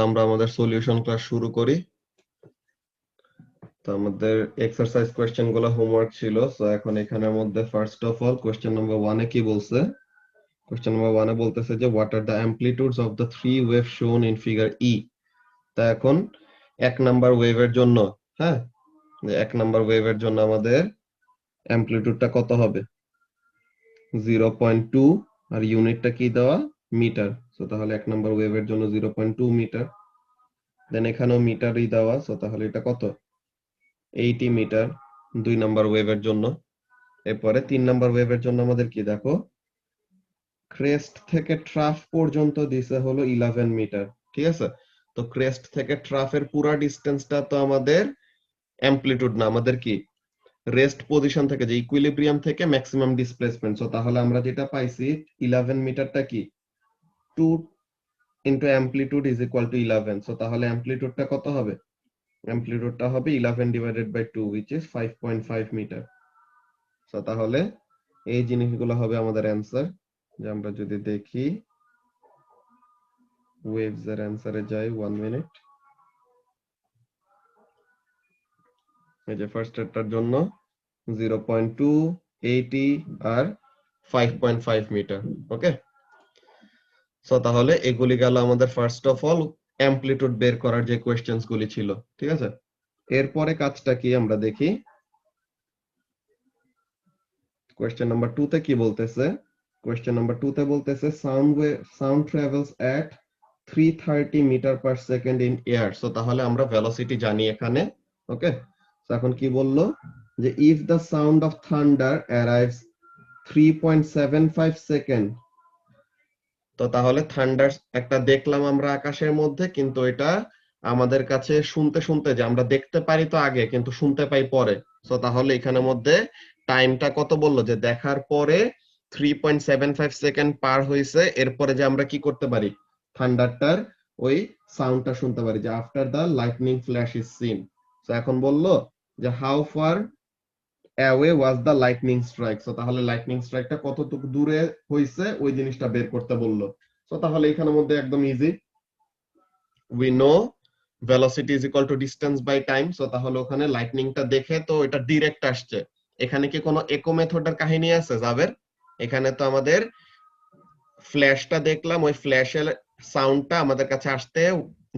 আমরা আমাদের solution class শুরু করি। তো আমাদের এক্সারসাইজ কোশ্চেন গুলো হোমওয়ার্ক ছিল। সো এখন এখানের মধ্যে first of all question number 1 এ কি বলছে? কোশ্চেন নাম্বার 1 এ বলতেছে যে what are the amplitudes of the three wave shown in figure E. তা এখন এক নাম্বার ওয়েভের জন্য, হ্যাঁ, এক নাম্বার ওয়েভের জন্য আমাদের অ্যামপ্লিটিউডটা কত হবে? 0.2 আর ইউনিটটা কি দেওয়া? মিটার। সো তাহলে এক নাম্বার ওয়েভের জন্য 0.2 মিটার। দেন এখানেও মিটারই দেওয়া, সো তাহলে এটা কত? 80 মিটার দুই নাম্বার ওয়েভের জন্য। এরপরে তিন নাম্বার ওয়েভের জন্য আমাদের কি দেখো, ক্রেস্ট থেকে ট্রাফ পর্যন্ত দিছে হলো 11 মিটার। ঠিক আছে, তো ক্রেস্ট থেকে ট্রাফের পুরা ডিসটেন্সটা তো আমাদের অ্যামপ্লিটিউড না, আমাদের কি রেস্ট পজিশন থেকে, যে ইকুইলিব্রিয়াম থেকে ম্যাক্সিমাম ডিসপ্লেসমেন্ট। সো তাহলে আমরা যেটা পাইছি 11 মিটারটা কি 2 into amplitude is equal to 11। So তাহলে অ্যামপ্লিটিউডটা কত হবে? অ্যামপ্লিটিউডটা হবে 11 divided by 2 which is 5.5 metre. So তাহলে এই জিনিসগুলো হবে আমাদের অ্যান্সার। যে আমরা যদি দেখি ওয়েভস এর অ্যান্সারে যাই, 1 মিনিট। এই যে ফার্স্ট এরটার জন্য 0.2, 80 আর 5.5 মিটার। ওকে, সো তাহলে এগুলি গেল আমাদের ফার্স্ট অফ অল অ্যামপ্লিটিউড বের করার যে কোশ্চেনস গুলি ছিল। ঠিক আছে, এরপরে কাজটা কি আমরা দেখি। কোশ্চেন নাম্বার 2 তে কি বলতেছে? কোশ্চেন নাম্বার 2 তে বলতেছে sound travels at 330 metre per second in air. So তাহলে আমরা ভেলোসিটি জানি এখানে। ওকে, তো এখন কি বললো যে if the sound of thunder arrives 3.75 second. তো তাহলে থান্ডার একটা দেখলাম আমরা আকাশের মধ্যে, কিন্তু এটা আমাদের কাছে শুনতে শুনতে, যে আমরা দেখতে পারি তো আগে কিন্তু শুনতে পাই পরে। সো তাহলে এখানের মধ্যে টাইমটা কত বললো? যে দেখার পরে 3.75 সেকেন্ড পার হয়েছে, এরপরে যে আমরা কি করতে পারি, থান্ডারটার ওই সাউন্ডটা শুনতে পারি, যে after the lightning flash is seen. তো এখন বললো যে how far away was the lightning strike. So তাহলে লাইটনিং স্ট্রাইকটা কতটুকু দূরে হইছে ওই জিনিসটা বের করতে বললো। সো তাহলে এখানের মধ্যে একদম easy, we know velocity is equal to distance by time. So তাহলে ওখানে লাইটনিংটা দেখে তো এটা ডিরেক্ট আসছে। এখানে কি কোনো ইকো মেথডের কাহিনী আছে যাবের? এখানে তো আমাদের ফ্ল্যাশটা দেখলাম, ওই ফ্ল্যাশের সাউন্ডটা আমাদের কাছে আসতে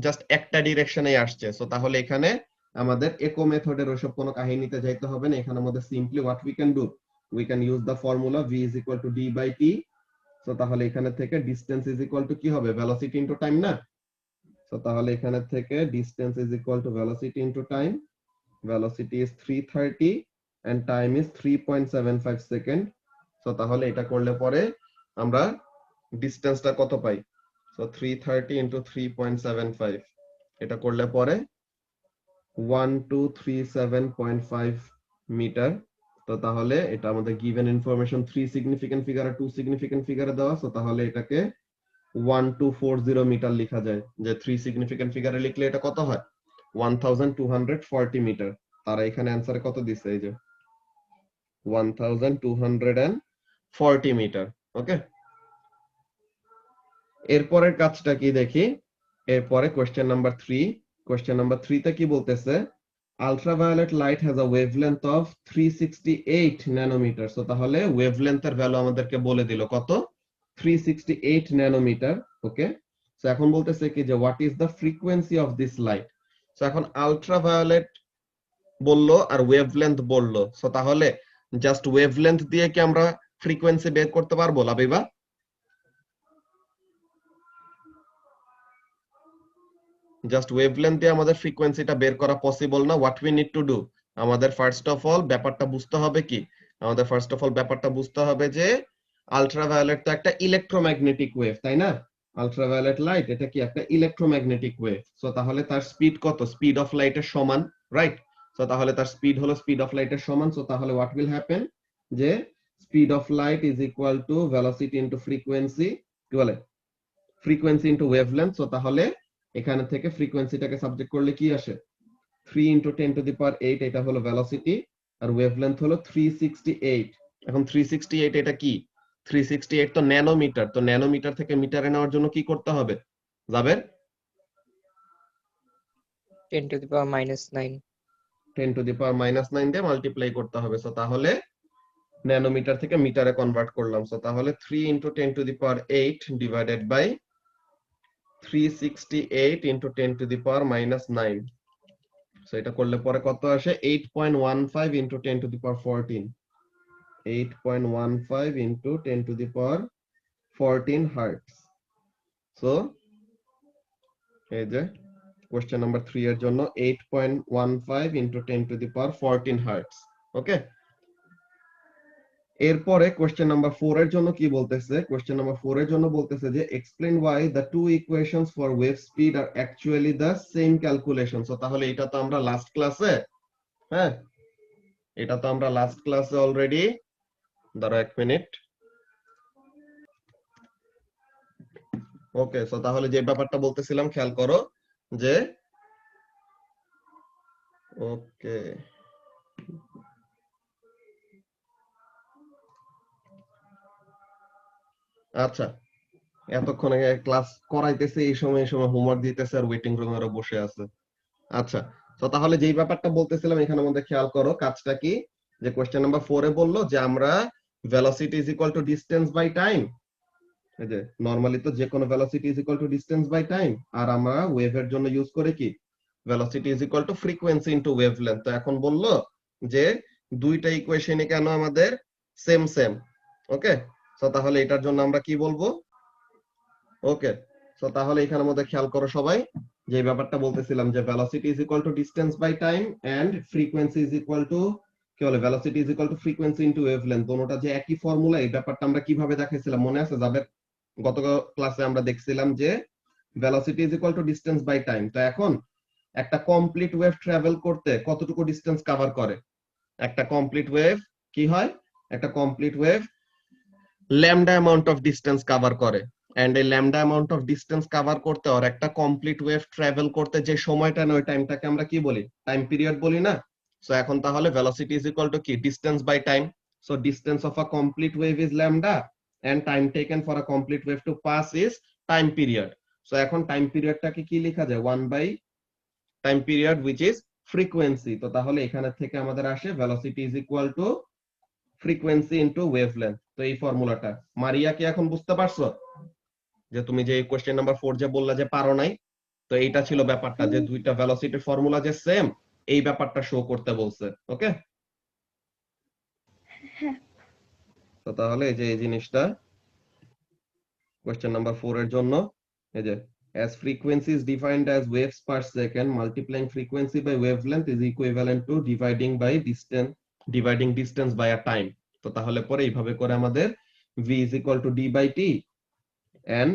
জাস্ট একটা ডিরেকশনেই আসছে। সো তাহলে এখানে আমাদের ইকো মেথডের ওইসব কোনো কাহিনীতে যাইতে হবে না। এখানের মধ্যে simply what we can do, we can use the formula v is equal to d by t। So তাহলে এখানে থেকে ডিসটেন্স ইজ ইকুয়াল টু কি হবে? ভেলোসিটি ইনটু টাইম না? সো তাহলে এখানে থেকে distance is equal to velocity into time. Velocity is 330 and time is 3.75 second. So তাহলে এটা করলে পরে আমরা ডিসটেন্সটা কত পাই? সো 330 ইনটু 3.75, এটা করলে পরে 1237.5 মিটার। তো তাহলে এটা আমাদের গিভেন ইনফরমেশন 3 সিগনিফিকেন্ট ফিগার আর 2 সিগনিফিকেন্ট ফিগারে দেওয়া। সো তাহলে এটাকে 1240 মিটার লেখা যায়। যে 3 সিগনিফিকেন্ট ফিগারে লিখলে এটা কত হয়? 1240 মিটার। তারা এখানে অ্যান্সারে কত দিছে? এই যে 1240 মিটার। ওকে, এরপরের কাজটা কি দেখি। এরপরে কোশ্চেন নাম্বার 3। কোশ্চেন নাম্বার 3 তে কি বলতেছে? Ultraviolet light has a wavelength of 368 nanometre. So তাহলে ওয়েভলেন্থের ভ্যালু আমাদেরকে বলে দিল কত? 368 ন্যানোমিটার। ওকে, সো এখন বলতেছে কি যে what is the frequency of this light. So এখন আলট্রাভায়োলেট বললো আর ওয়েভলেন্থ বললো। সো তাহলে জাস্ট ওয়েভলেন্থ দিয়ে কি আমরা ফ্রিকোয়েন্সি বের করতে পারবো লাবিবা? জাস্ট ওয়েভলেন্থ দিয়ে আমাদের ফ্রিকোয়েন্সিটা বের করা পসিবল না। What we need to do, আমাদের ফার্স্ট অফ অল ব্যাপারটা বুঝতে হবে কি, আমাদের ফার্স্ট অফ অল ব্যাপারটা বুঝতে হবে যে আলট্রাভায়োলেট তো একটা ইলেকট্রোম্যাগনেটিক ওয়েভ, তাই না? আলট্রাভায়োলেট লাইট এটা কি একটা ইলেকট্রোম্যাগনেটিক ওয়েভ। সো তাহলে তার স্পিড কত? স্পিড অফ লাইটের সমান, রাইট? সো তাহলে তার স্পিড হলো স্পিড অফ লাইটের সমান। সো তাহলে হোয়াট উইল হ্যাপেন, যে speed of light is equal to velocity into frequency, কি বলে, ফ্রিকোয়েন্সি ইনটু ওয়েভলেন্থ। সো তাহলে এখানে থেকে ফ্রিকোয়েন্সিটাকে সাবজেক্ট করলে কি আসে? 3 ইনটু 10 টু দি পাওয়ার 8, এটা হলো ভেলোসিটি, আর ওয়েভলেন্থ হলো 368। এখন 368 এটা কি? 368 তো ন্যানোমিটার। তো ন্যানোমিটার থেকে মিটারে নেওয়ার জন্য কি করতে হবে Jaber? 10 to the power minus 9. 10 to the power minus 9 দিয়ে মাল্টিপ্লাই করতে হবে। সো তাহলে ন্যানোমিটার থেকে মিটারে কনভার্ট করলাম। সো তাহলে 3 into 10 to the power 8 divided by 368 into 10 to the power minus 9। So এটা করলে পরে কত আসে? 8.15 into 10 to the power 14। 8.15 into 10 to the power 14 hertz। So এই যে কোশ্চেন নাম্বার 3 এর জন্য 8.15 into 10 to the power 14 hertz। ওকে, এরপরে কোশ্চেন নাম্বার 4 এর জন্য কি বলতেছে? কোশ্চেন নাম্বার 4 এর জন্য বলতেছে যে explain why the two equations for wave speed আর actually the same calculation. So তাহলে এটা তো আমরা লাস্ট ক্লাসে, হ্যাঁ এটা তো আমরা লাস্ট ক্লাসে অলরেডি, দাঁড়াও 1 মিনিট। ওকে, সো তাহলে যে ব্যাপারটা বলতেছিলাম খেয়াল করো যে ওকে আচ্ছা, এতক্ষণ ক্লাস করাইতেছে, এই সময় হোমওয়ার্ক দিতেছে আর ওয়েটিং রুমে আরো বসে আছে। আচ্ছা, তো তাহলে যেই ব্যাপারটা বলতেছিলাম এখানে মধ্যে খেয়াল করো কাজটা কি, যে কোশ্চেন নাম্বার 4 এ বললো যে আমরা velocity is equal to distance by time. এই যে নরমালি তো যে কোনো velocity is equal to distance by time, আর আমরা ওয়েভের জন্য ইউজ করে কি velocity is equal to frequency into wavelength. তো এখন বললো যে দুইটা ইকুয়েশনই কেন আমাদের সেম সেম। ওকে, তো তাহলে এটার জন্য আমরা কি বলবো? ওকে, সো তাহলে এখানের মধ্যে খেয়াল করো সবাই, যে ব্যাপারটা বলতেছিলাম যে velocity is equal to distance by time and frequency is equal to কি বলে velocity is equal to frequency into wavelength, দুটোটা যে একই ফর্মুলা। এই ব্যাপারটা আমরা কিভাবে দেখাইছিলাম মনে আছে? যাবে গত ক্লাসে আমরা দেখছিলাম যে velocity is equal to distance by time. তো এখন একটা কমপ্লিট ওয়েভ ট্রাভেল করতে কতটুকু ডিসটেন্স কভার করে? একটা কমপ্লিট ওয়েভ কি হয়? একটা complete wave lambda amount of distance cover করে। এন্ড এই lambda amount of distance cover করতে আর একটা কমপ্লিট ওয়েভ ট্রাভেল করতে যে সময়টা নেয় ওই টাইমটাকে আমরা কি বলি? টাইম পিরিয়ড বলি না? সো এখন তাহলে ভেলোসিটি ইজ ইকুয়াল টু কি? Distance by time. So distance of a complete wave is lambda and time taken for a complete wave to pass is time period. So এখন time পিরিয়ডটাকে কি লেখা যায়? 1 by time period which is frequency. তো তাহলে এখানে থেকে আমাদের আসে velocity is equal to frequency into wavelength. তো এই ফর্মুলাটা মারিয়া কি এখন বুঝতে পারছো? যে তুমি যে কোশ্চেন নাম্বার 4 যে বললা যে পারো নাই, তো এইটা ছিল ব্যাপারটা, যে দুইটা ভেলোসিটির ফর্মুলা যে সেম, এই ব্যাপারটা শো করতে বলছে। ওকে, তো তাহলে এই যে এই জিনিসটা কোশ্চেন নাম্বার 4 এর জন্য, এই যে as frequency is defined as waves per second multiplying frequency by wavelength is equivalent to dividing distance by a time। তো তাহলে পরে এইভাবে করে আমাদের v is equal to d by t and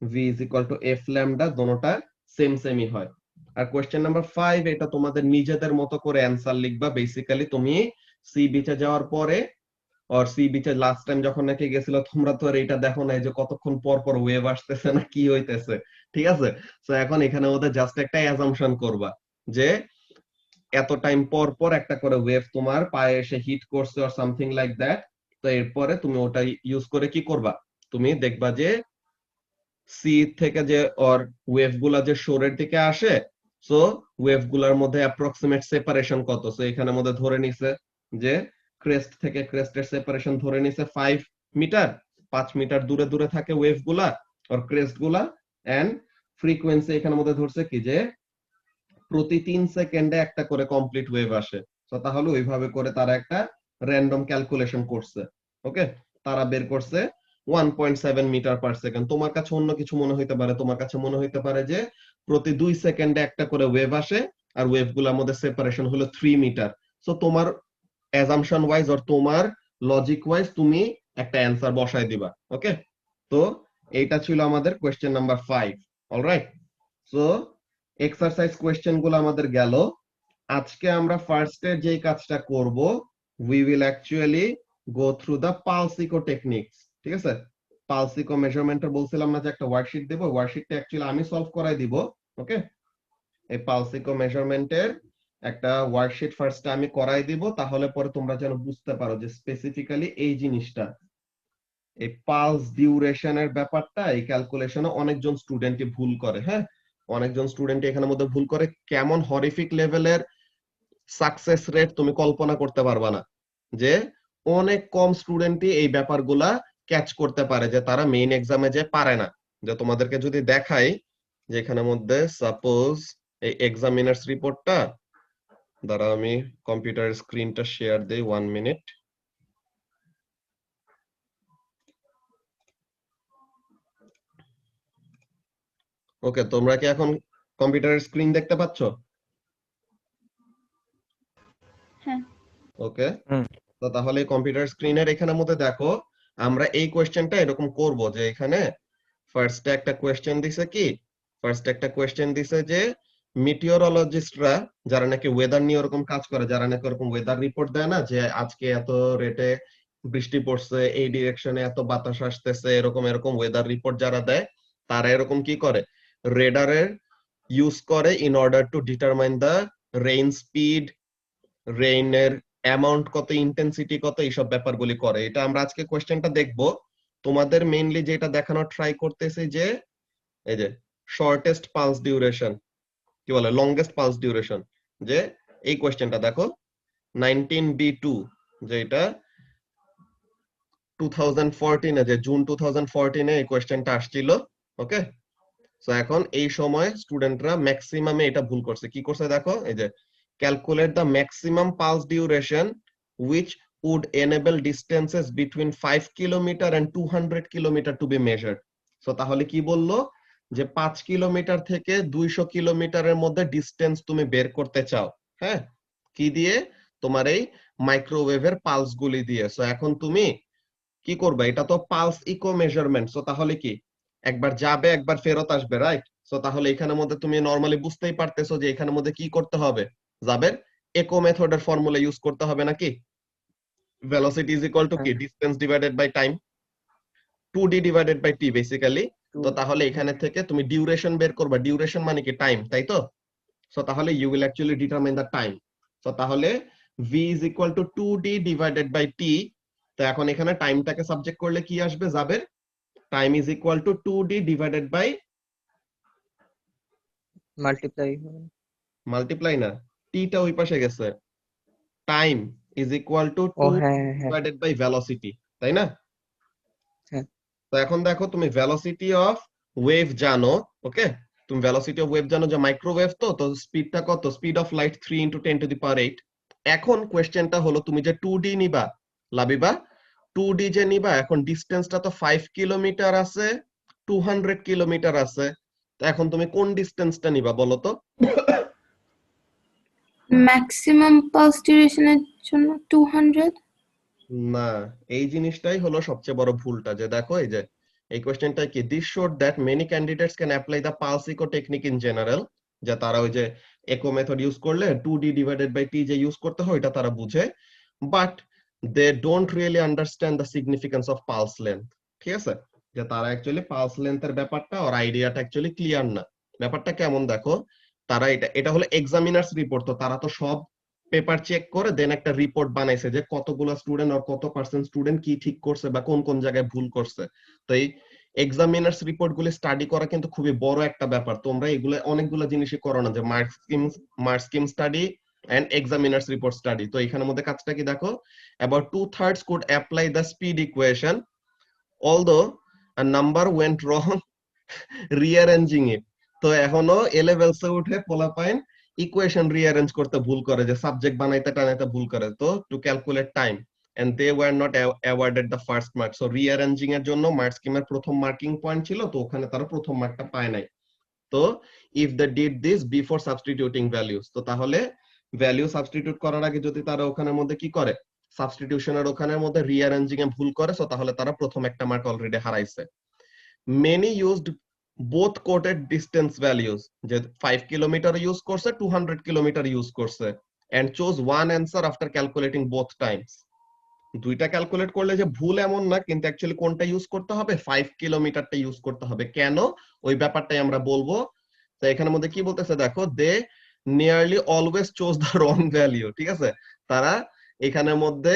v is equal to f lambda দোনোটা same সেমই হয়। আর question number 5 এটা তোমাদের নিজেদের মতো করে অ্যানসার লিখবা। বেসিক্যালি তুমি সি বিচে যাওয়ার পরে আর সি বিচে লাস্ট টাইম যখন নাকি গেছিল, তোমরা তো আর এটা দেখো নাই যে কতক্ষণ পর পর ওয়েভ আসতেছে না কি হইতেছে, ঠিক আছে? তো এখন এখানে ওদের জাস্ট একটা অ্যাজাম্পশন করবা যে এত টাইম পর পর একটা করে ওয়েভ তোমার পায়ে এসে হিট করছে অর সামথিং লাইক দ্যাট। তো এরপরে তুমি ওটা ইউজ করে কি করবা? তুমি দেখবা যে সি থেকে যে ওর ওয়েভ গুলা যে শোরের দিকে আসে, সো ওয়েভ গুলার মধ্যে অ্যাপ্রক্সিমেট সেপারেশন কত। সো এখানের মধ্যে ধরে নিছে যে ক্রেস্ট থেকে ক্রেস্টের সেপারেশন ধরে নিছে 5 মিটার, 5 মিটার দূরে দূরে থাকে ওয়েভ গুলা আর ক্রেস্ট গুলা। এন্ড ফ্রিকোয়েন্সি এখানের মধ্যে ধরছে কি যে প্রতি 3 সেকেন্ডে একটা করে কমপ্লিট ওয়েভ আসে। তো তাহলে ওইভাবে করে তারা একটা র্যান্ডম ক্যালকুলেশন করছে। ওকে, তারা বের করছে 1.7 মিটার পার সেকেন্ড। তোমার কাছে অন্য কিছু মনে হইতে পারে, তোমার কাছে মনে হইতে পারে যে প্রতি 2 সেকেন্ডে একটা করে ওয়েভ আসে আর ওয়েভ গুলোর মধ্যে সেপারেশন হলো 3 মিটার। সো তোমার অ্যাজাম্পশন ওয়াইজ আর তোমার লজিক ওয়াইজ তুমি একটা অ্যানসার বসায় দিবা। ওকে, তো এইটা ছিল আমাদের question number 5। Alright, so exercise question গুলো আমাদের গেল। আজকে আমরা ফার্স্টে যে কাজটা করব, we will actually go through the pulse echo techniques. ঠিক আছে, পালসিকো মেজারমেন্টে বলছিলাম না যে একটা ওয়ার্কশিট দেব, ওয়ার্কশিটটা অ্যাকচুয়ালি আমি সলভ করাই দিব। ওকে, এই পালসিকো মেজারমেন্টের একটা ওয়ার্কশিট ফার্স্টে আমি করাই দিব, তাহলে পরে তোমরা যেন বুঝতে পারো যে স্পেসিফিক্যালি এই জিনিসটা, এই পালস ডিউরেশনের ব্যাপারটা এই ক্যালকুলেশনে অনেকজন স্টুডেন্টই ভুল করে। হ্যাঁ, অনেকজন স্টুডেন্ট এখানের মধ্যে ভুল করে, কেমন হরিফিক লেভেলের সাকসেস রেট তুমি কল্পনা করতে পারবা না, যে অনেক কম স্টুডেন্টই এই ব্যাপারগুলা ক্যাচ করতে পারে, যে তারা মেইন এক্সামে যে পারে না। যে তোমাদেরকে যদি দেখাই, যে এখানের মধ্যে সাপোজ এই এক্সামিনার্স রিপোর্টটা, দ্বারা আমি কম্পিউটার স্ক্রিনটা শেয়ার দেই 1 মিনিট। ওকে, তোমরা কি এখন কম্পিউটারের স্ক্রিন দেখতে পাচ্ছ? হ্যাঁ। ওকে, তো তাহলে কম্পিউটার স্ক্রিনের এখানের মধ্যে দেখো, আমরা এই কোয়েশ্চেনটা এরকম করব, যে এখানে ফার্স্টে একটা কোয়েশ্চেন দিছে কি, ফার্স্টে একটা কোয়েশ্চেন দিছে যে মিটিওরোলজিস্টরা যারা নাকি ওয়েদার নিয়ে ওরকম কাজ করে, যারা নাকি ওরকম ওয়েদার রিপোর্ট দেয় না, যে আজকে এত রেটে বৃষ্টি পড়ছে, এই ডিরেকশনে এত বাতাস আসতেছে, এরকম এরকম ওয়েদার রিপোর্ট যারা দেয়, তারা এরকম কি করে, রেডারের ইউজ করে in order to determine the rain speed, রেইনের অ্যামাউন্ট কত, ইন্টেন্সিটি কত, এইসব ব্যাপারগুলি করে। এটা আমরা আজকে কোয়েশ্চেনটা দেখব। তোমাদের মেইনলি যেটা দেখানোর ট্রাই করতেছি, যে এই যে শর্টেস্ট পালস ডিউরেশন, কি বলে লংগেস্ট পালস ডিউরেশন, যে এই কোয়েশ্চেনটা দেখো 19B2, যে এটা 2014 যে জুন 2014 এই কোয়েশ্চেনটা আসছিল। ওকে, সো এখন এই সময় স্টুডেন্টরা ম্যাক্সিমামে এটা ভুল করছে। কি করছে দেখো, এই যে calculate the maximum pulse duration which would enable distances between 5 kilometre and 200 kilometre to be measured. So তাহলে কি বললো, যে 5 কিলোমিটার থেকে 200 কিলোমিটারের মধ্যে ডিসটেন্স তুমি বের করতে চাও, হ্যাঁ, কি দিয়ে, তোমার এই মাইক্রোওয়েভের পালস গুলি দিয়ে। সো এখন তুমি কি করবে, এটা তো পালস ইকো মেজারমেন্ট, সো তাহলে কি একবার যাবে একবার ফেরত আসবে, রাইট? সো তাহলে এখানের মধ্যে তুমি নরমালি বুঝতেই পারতেছো যে এখানের মধ্যে কি করতে হবে, যাবে ইকো মেথডের ফর্মুলা ইউজ করতে হবে নাকি, velocity is equal to কি, distance divided by time, 2d divided by t basically. তো তাহলে এখানে থেকে তুমি ডিউরেশন বের করবা, ডিউরেশন মানে কি টাইম, তাই তো? সো তাহলে you will actually determine the time. So তাহলে v is equal to 2d divided by t। তো এখন এখানে টাইমটাকে সাবজেক্ট করলে কি আসবে, যাবে time is equal to 2d divided by multiply না, টি টা ওই পাশে গেছে, time is equal to 2 divided by velocity, তাই না? তো এখন দেখো, তুমি ভেলোসিটি অফ ওয়েভ জানো, ওকে, তুমি ভেলোসিটি অফ ওয়েভ জানো যে মাইক্রোওয়েভ, তো স্পিডটা কত, স্পিড অফ লাইট 3 × 10⁸। এখন কোশ্চেনটা হলো, তুমি যে 2d নিবা লাবিবা, 2d যে নিবা, এখন ডিসটেন্সটা তো 5 কিলোমিটার আছে, 200 কিলোমিটার আছে, তো এখন তুমি কোন ডিসটেন্সটা নিবা বলো তো? ম্যাক্সিমাম পালস ডিউরেশনের জন্য 200। না, এই জিনিসটাই হলো সবচেয়ে বড় ভুলটা, যে দেখো এই যে এই কোশ্চেনটা কি, this showed that many candidates can apply the pulse echo technique in general, যে তারা ওই যে ইকো মেথড ইউজ করলে 2d ডিভাইডেড বাই t যে ইউজ করতে হয় এটা তারা বুঝে, but they don't really understand the significance of pulse length. ঠিক আছে, যে তারা অ্যাকচুয়ালি পালস লেন্থের ব্যাপারটা আর আইডিয়াটা অ্যাকচুয়ালি ক্লিয়ার না। ব্যাপারটা কেমন দেখো, তারা এটা হলো এক্সামিনার্স রিপোর্ট, তো তারা তো সব পেপার চেক করে দেন একটা রিপোর্ট বানাইছে, যে কতগুলো স্টুডেন্ট আর কত পার্সেন্ট স্টুডেন্ট কি ঠিক করছে বা কোন কোন জায়গায় ভুল করছে। তো এই এক্সামিনার্স রিপোর্ট গুলো স্টাডি করা কিন্তু খুবই বড় একটা ব্যাপার। তোমরা এগুলো অনেকগুলো জিনিসই করো না, যে mark scheme study and examiners report study. তো এখানের মধ্যে কাজটা কি দেখো, about 2/3 could apply the speed equation although a number went wrong rearranging it. তো এখনো এ লেভেলসে উঠে পোলাপাইন ইকুয়েশন রিঅ্যারেঞ্জ করতে ভুল করে, যে সাবজেক্ট বানাইতে টানাইতে ভুল করে, তো to calculate time and they were not awarded the first mark. So rearranging এর জন্য মার্ক স্কিমের প্রথম মার্কিং পয়েন্ট ছিল, তো ওখানে তারা প্রথম মার্কটা পায় নাই। তো if they did this before substituting values, তো তাহলে ভ্যালু সাবস্টিটিউট করার আগে যদি তারা ওখানের মধ্যে কি করে, সাবস্টিটিউশনের ওখানের মধ্যে রিঅ্যারেঞ্জিং এ ভুল করে, সো তাহলে তারা প্রথম একটা মার্ক অলরেডি হারাইছে। Many used both quoted distance values, যে 5 কিলোমিটার ইউজ করছে, 200 কিলোমিটার ইউজ করছে, and chose one answer after calculating both times. দুইটা ক্যালকুলেট করলে যে ভুল এমন না, কিন্তু অ্যাকচুয়ালি কোনটা ইউজ করতে হবে, 5 কিলোমিটারটা ইউজ করতে হবে। কেন, ওই ব্যাপারটাই আমরা বলবো। তো এখানের মধ্যে কি বলতেছে দেখো, they nearly always chose the wrong value. ঠিক আছে, তারা এখানের মধ্যে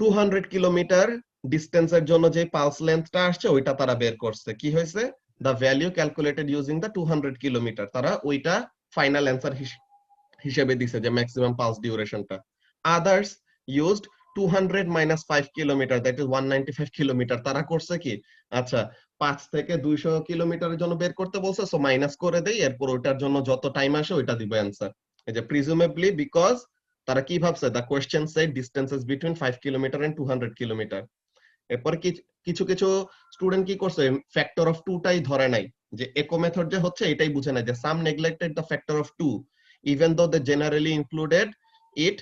200 কিলোমিটার ডিস্টেন্সের জন্য যে পালস লেন্থটা আসছে ওইটা তারা বের করছে, কি হয়েছে, the value calculated using the 200 kilometre, তারা ওইটা ফাইনাল অ্যান্সার হিসেবে দিছে যে ম্যাক্সিমাম পালস ডিউরেশনটা। Others used 200 minus 5 kilometre, that is 195 kilometre. তারা করছে কি, আচ্ছা 5 থেকে 200 কিলোমিটারের জন্য বের করতে বলছে, সো মাইনাস করে দেই, এরপর ওইটার জন্য যত টাইম আসে ওইটা দিব অ্যান্সার। এই যে প্রিজুমেবলি, বিকজ তারা কি ভাবছে, the question said distances between 5 kilometres and 200 kilometres. এরপর কিছু কিছু স্টুডেন্ট কি করছে, ফ্যাক্টর অফ 2 টাই ধরে নাই, যে ইকো মেথড যে হচ্ছে এটাই বুঝে নাই, যে some neglected the factor of 2 even though they generally included it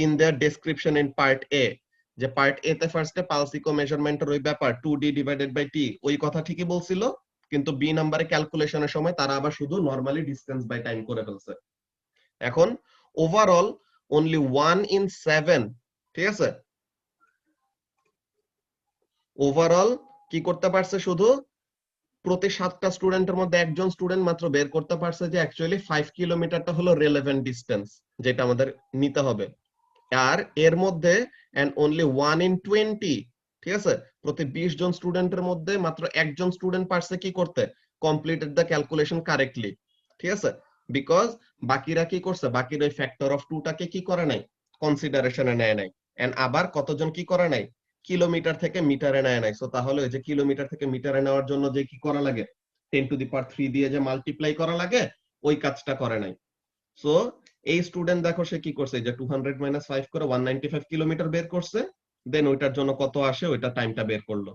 in their description in part A. যে পার্ট এ তে ফার্স্টে পালস ইকো মেজারমেন্টের ওই ব্যাপার 2d ডিভাইডেড বাই টি, ওই কথা ঠিকই বলছিল, কিন্তু বি নাম্বারে ক্যালকুলেশনের সময় তারা আবার শুধু নরমালি ডিসটেন্স বাই টাইম করে ফেলছে। এখন ওভারঅল অনলি 1 in 7, ঠিক আছে, ওভারঅল কি করতে পারছে, শুধু প্রতি 7টা স্টুডেন্টের মধ্যে একজন স্টুডেন্ট মাত্র বের করতে পারছে যে অ্যাকচুয়ালি 5 কিলোমিটারটা হলো রেলেভেন্ট ডিসটেন্স যেটা আমাদের নিতে হবে। আর এর মধ্যে এন্ড অনলি 1 in 20, ঠিক আছে, প্রতি 20 জন স্টুডেন্টের মধ্যে মাত্র একজন স্টুডেন্ট পারছে কি করতে, কমপ্লিটেড দ্য ক্যালকুলেশন কারেক্টলি, ঠিক আছে, বিকজ বাকিরা কি করছে, বাকির ওই ফ্যাক্টর অফ 2 টাকে কি করে নাই, কনসিডারেশনে নেয় নাই। এন্ড আবার কতজন কি করে নাই, কিলোমিটার থেকে মিটারে নেয় নাই। সো তাহলে ওই যে কিলোমিটার থেকে মিটারে নেওয়ার জন্য যে কি করা লাগে, 10 টু দি পাওয়ার 3 দিয়ে যে মাল্টিপ্লাই করা লাগে, ওই কাজটা করে নাই। সো এই স্টুডেন্ট দেখো সে কি করছে, যে 200 মাইনাস 5 করে 195 কিলোমিটার বের করছে, দেন ওইটার জন্য কত আসে ওইটা টাইমটা বের করলো,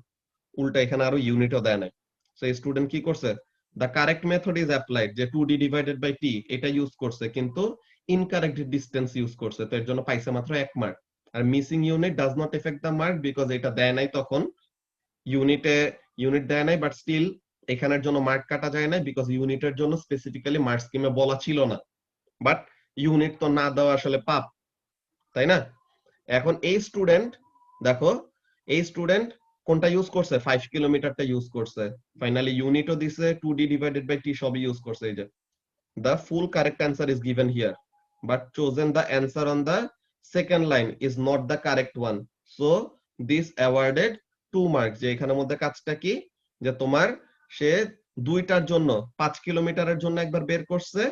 উল্টা এখানে আরো ইউনিটও দেয় নাই। সো এই স্টুডেন্ট কি করছে, the correct method is applied, যে 2d ডিভাইডেড বাই টি এটা ইউজ করছে, কিন্তু ইনকারেক্ট ডিসটেন্স ইউজ করছে, তো এর জন্য পাইছে মাত্র 1 মার্ক। আর missing unit does not affect the mark, because এটা দেয় নাই, তখন ইউনিট দেয় নাই, বাট স্টিল এখানের জন্য মার্ক কাটা যায় না, বিকজ ইউনিটের জন্য স্পেসিফিক্যালি মার্ক স্কিমে বলা ছিল না। বাট ইউনিট তো না দেওয়া আসলে পাপ, তাই না? এখন এই স্টুডেন্ট দেখো, এই স্টুডেন্ট কোনটা ইউজ করছে, 5 কিলোমিটারটা ইউজ করছে, ফাইনালি ইউনিটও দিছে, 2d ডিভাইডেড বাই টি সবই ইউজ করছে। এই যে the full correct answer is given here, but chosen the answer on the second line is not the correct one, so this awarded 2 marks। যে এখানের মধ্যে কাজটা কি, যে তোমার সে দুইটার জন্য 5 কিলোমিটারের জন্য একবার বের করছে,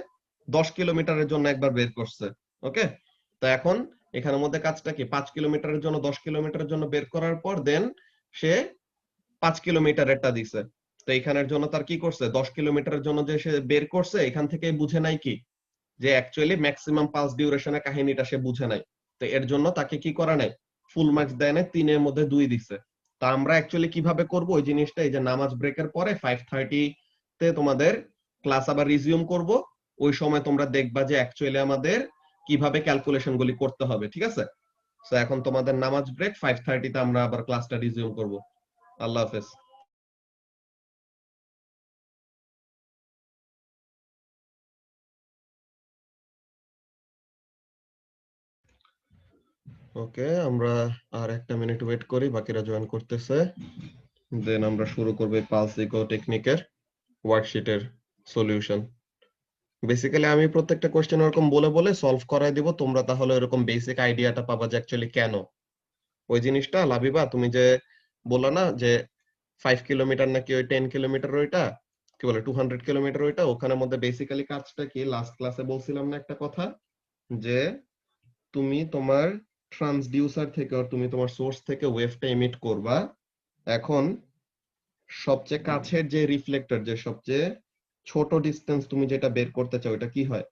10 কিলোমিটারের জন্য একবার বের করছে, ওকে। তো এখন এখানের মধ্যে কাজটা কি, 5 কিলোমিটারের জন্য 10 কিলোমিটারের জন্য বের করার পর দেন সে 5 কিলোমিটারেরটা দিছে। তো এখানের জন্য তার কি করছে, 10 কিলোমিটারের জন্য যে সে বের করছে, এখান থেকে বুঝে নাই কি, যে অ্যাকচুয়ালি ম্যাক্সিমাম পালস ডিউরেশনের কাহিনীটা সে বুঝে নাই। তো এর জন্য তাকে কি করা নাই, ফুল মার্কস দেয় না, 3 এর মধ্যে 2 দিছে। তো আমরা অ্যাকচুয়ালি কিভাবে করব ওই জিনিসটা, এই যে নামাজ ব্রেকের পরে 5:30 তে তোমাদের ক্লাস আবার রিজিউম করব, ওই সময় তোমরা দেখবা যে অ্যাকচুয়ালি আমাদের কিভাবে ক্যালকুলেশন গুলি করতে হবে, ঠিক আছে। সো এখন তোমাদের নামাজ ব্রেক, 5:30 তে আমরা আবার ক্লাসটা রিজিউম করব। আল্লাহ হাফেজ। ওকে, আমরা আর একটা মিনিট ওয়েট করি, বাকিরা জয়েন করতেছে, দেন আমরা শুরু করব পালস ইকো টেকনিকের ওয়ার্কশিটের সলিউশন। বেসিক্যালি আমি প্রত্যেকটা কোশ্চেন এরকম বলে বলে সলভ করাই দিব, তোমরা তাহলে এরকম বেসিক আইডিয়াটা পাবা যে অ্যাকচুয়ালি কেন ওই জিনিসটা। লাবিবা, তুমি যে বললা না যে 5 কিলোমিটার নাকি ওই 10 কিলোমিটার, ওইটা কি বলে 200 কিলোমিটার, ওইটা ওখানের মধ্যে বেসিক্যালি কাজটা কি, লাস্ট ক্লাসে বলছিলাম না একটা কথা, যে তুমি তোমার ট্রান্সডিউসার থেকে তুমি তোমার সোর্স থেকে ওয়েভটা এমিট করবা। এখন সবচেয়ে কাছের যে রিফ্লেক্টর, যে সবচেয়ে ছোট ডিসটেন্স তুমি যেটা বের করতে চাও, এটা কি হয়,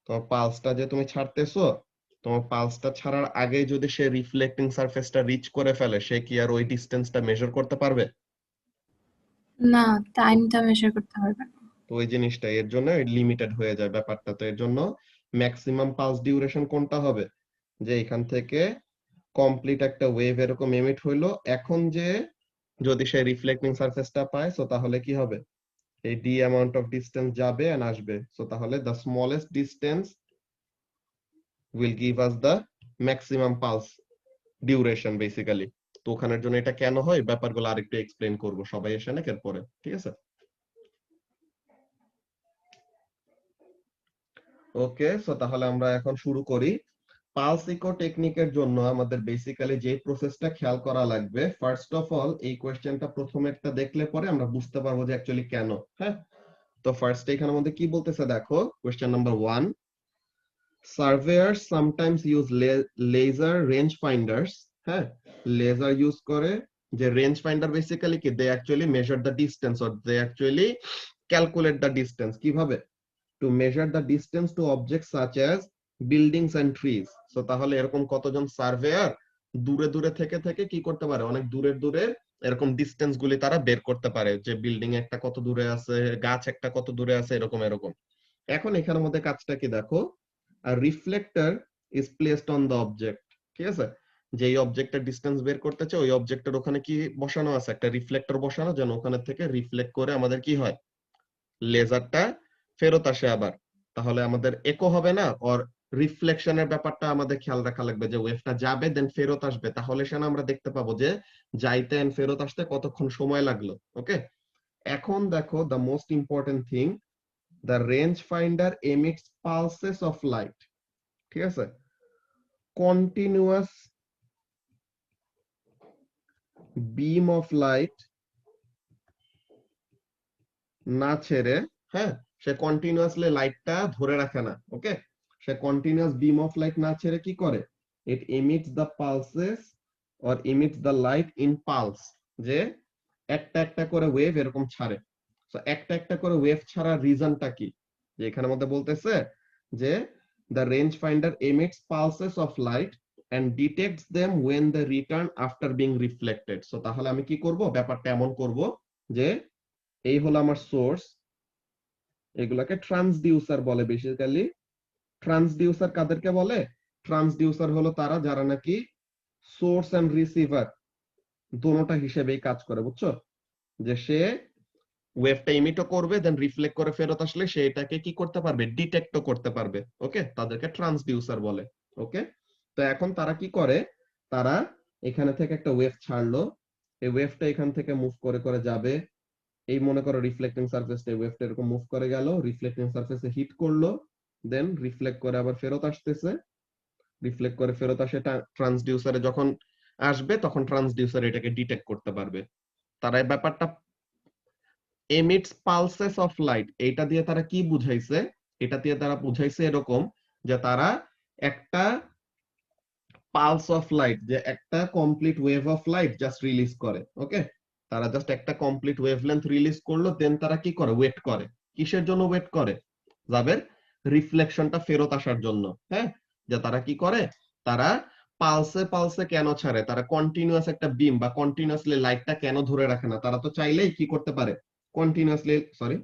তোমার পালসটা যে তুমি ছাড়তেছো, তোমার পালসটা ছাড়ার আগে যদি সে রিফ্লেক্টিং সারফেসটা রিচ করে ফেলে, সে কি আর ওই ডিসটেন্সটা মেজার করতে পারবে? না, টাইমটা মেজার করতে পারবে না। তো ওই জিনিসটা এর জন্য লিমিটেড হয়ে যায় ব্যাপারটা। তো এর জন্য ম্যাক্সিমাম পালস ডিউরেশন কোনটা হবে, যে এখান থেকে কমপ্লিট একটা ওয়েভ এরকম এমিট হইলো, এখন যে যদি সে রিফ্লেক্টিং সারফেসটা পায়, সো তাহলে কি হবে, এই ডি অ্যামাউন্ট অফ ডিসটেন্স যাবে এন্ড আসবে, সো তাহলে the smallest distance will give us the maximum pulse duration basically. তো ওখানের জন্য এটা কেন হয়, ব্যাপারগুলো আরেকটু এক্সপ্লেইন করব, সবাই এসে না এরপরে, ঠিক আছে। ওকে, সো তাহলে আমরা এখন শুরু করি। পালস ইকো টেকনিকের জন্য আমাদের বেসিক্যালি যে প্রসেসটা খেয়াল করা লাগবে, ফার্স্ট অফ অল এই কোশ্চেনটা প্রথমেরটা দেখলে পরে আমরা বুঝতে পারবো যে অ্যাকচুয়ালি কেন। হ্যাঁ, তো ফার্স্ট এখানের মধ্যে কি বলতেছে দেখো, question number 1, surveyor sometimes use laser range finders. হ্যাঁ, লেজার ইউজ করে, যে রেঞ্জ ফাইন্ডার বেসিক্যালি কি, they actually measure the distance or they actually calculate the distance. কিভাবে? To measure the distance to object such as buildings and trees. So তাহলে এরকম কতজন surveyor দূরে দূরে থেকে থেকে কি করতে পারে, অনেক দূরের দূরে এরকম ডিসটেন্স গুলি তারা বের করতে পারে, যে বিল্ডিং একটা কত দূরে আছে, গাছ একটা কত দূরে আছে, এরকম এরকম। এখন এখানের মধ্যে কাজটা কি দেখো, আর reflector is placed on the object. ঠিক আছে, যে এই অবজেক্টের ডিসটেন্স বের করতেছে, ওই অবজেক্টের ওখানে কি বসানো আছে, একটা রিফ্লেক্টর বসানো, যেন ওখানে থেকে রিফ্লেক্ট করে আমাদের কি হয়, লেজারটা ফেরত আসে আবার। তাহলে আমাদের একো হবে না, আর রিফ্লেকশনের ব্যাপারটা আমাদের খেয়াল রাখা লাগবে, যে ওয়েভটা যাবে দেন ফেরত আসবে, তাহলে সেটা আমরা দেখতে পাবো যে যাইতে এন্ড ফেরত আসতে কতক্ষণ সময় লাগলো। ওকে, এখন দেখো the most important thing, the range finder emits pulses of light. ঠিক আছে, কন্টিনিউয়াস বিম অফ লাইট না ছেড়ে, হ্যাঁ, সে কন্টিনিউয়াসলি লাইটটা ধরে রাখে না। ওকে, সে কন্টিনিউয়াস বিম অফ লাইট না ছেড়ে কি করে, it emits the pulses or emits the light in pulse, যে একটা একটা করে ওয়েভ এরকম ছাড়ে। তো একটা একটা করে ওয়েভ ছাড়ার রিজনটা কি, যে এখানের মধ্যে বলতেছে যে the range finder emits pulses of light and detects them when they return after being reflected. So তাহলে আমি কি করব, ব্যাপারটা এমন করব যে এই হলো আমার সোর্স, এগুলাকে ট্রান্সডিউসার বলে বেসিক্যালি। ট্রান্সডিউসার কাদেরকে বলে, ট্রান্সডিউসার হলো তারা যারা নাকি সোর্স এন্ড রিসিভার দোনোটা হিসেবেই কাজ করে, বুঝছো, যে সে ওয়েভটা ইমিটও করবে দেন রিফ্লেক্ট করে ফেরত আসলে সে এটাকে কি করতে পারবে, ডিটেক্টও করতে পারবে। ওকে, তাদেরকে ট্রান্সডিউসার বলে। ওকে, তো এখন তারা কি করে, তারা এখানে থেকে একটা ওয়েভ ছাড়লো, এই ওয়েভটা এখান থেকে মুভ করে করে যাবে, এই মনে করো রিফ্লেক্টিং সারফেসটা, ওয়েভটা এরকম মুভ করে গেল, রিফ্লেক্টিং সারফেসে হিট করলো, দেন রিফ্লেক্ট করে আবার ফেরত আসতেছে, রিফ্লেক্ট করে ফেরত আসে ট্রান্সডিউসারে যখন আসবে, তখন ট্রান্সডিউসার এটাকে ডিটেক্ট করতে পারবে। তারা এই ব্যাপারটা এমিটস পালসেস অফ লাইট, এইটা দিয়ে তারা কি বুঝাইছে, এটা দিয়ে তারা বুঝাইছে এরকম, যে তারা একটা পালস অফ লাইট, যে একটা complete wave of light just release করে। ওকে, তারা জাস্ট একটা কমপ্লিট ওয়েভলেন্থ রিলিজ করলো, দেন তারা কি করে, ওয়েট করে। কিসের জন্য ওয়েট করে, যাদের রিফ্লেকশনটা ফেরত আসার জন্য। হ্যাঁ, যে তারা কি করে, তারা পালসে পালসে কেন ছাড়ে, তারা কন্টিনিউয়াস একটা বিম বা কন্টিনিউয়াসলি লাইটটা কেন ধরে রাখে না, তারা তো চাইলেই কি করতে পারে, কন্টিনিউয়াসলি, সরি,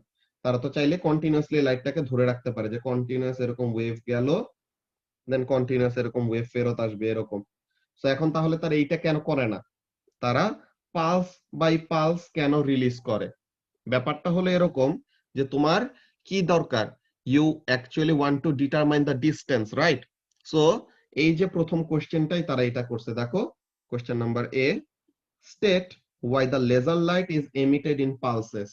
তারা তো চাইলে কন্টিনিউয়াসলি লাইটটাকে ধরে রাখতে পারে, যে কন্টিনিউয়াস এরকম ওয়েভ গেল, দেন কন্টিনিউয়াস এরকম ওয়েভ ফেরত আসবে এরকম। তো এখন তাহলে তারা এইটা কেন করে না, তারা পালস বাই পালস কেন রিলিজ করে? ব্যাপারটা হলো এরকম, যে তোমার কি দরকার, you actually want to determine the distance, right? So এই যে প্রথম কোশ্চেনটাই তারা এটা করছে, দেখো question number A, state why the laser light is emitted in pulses,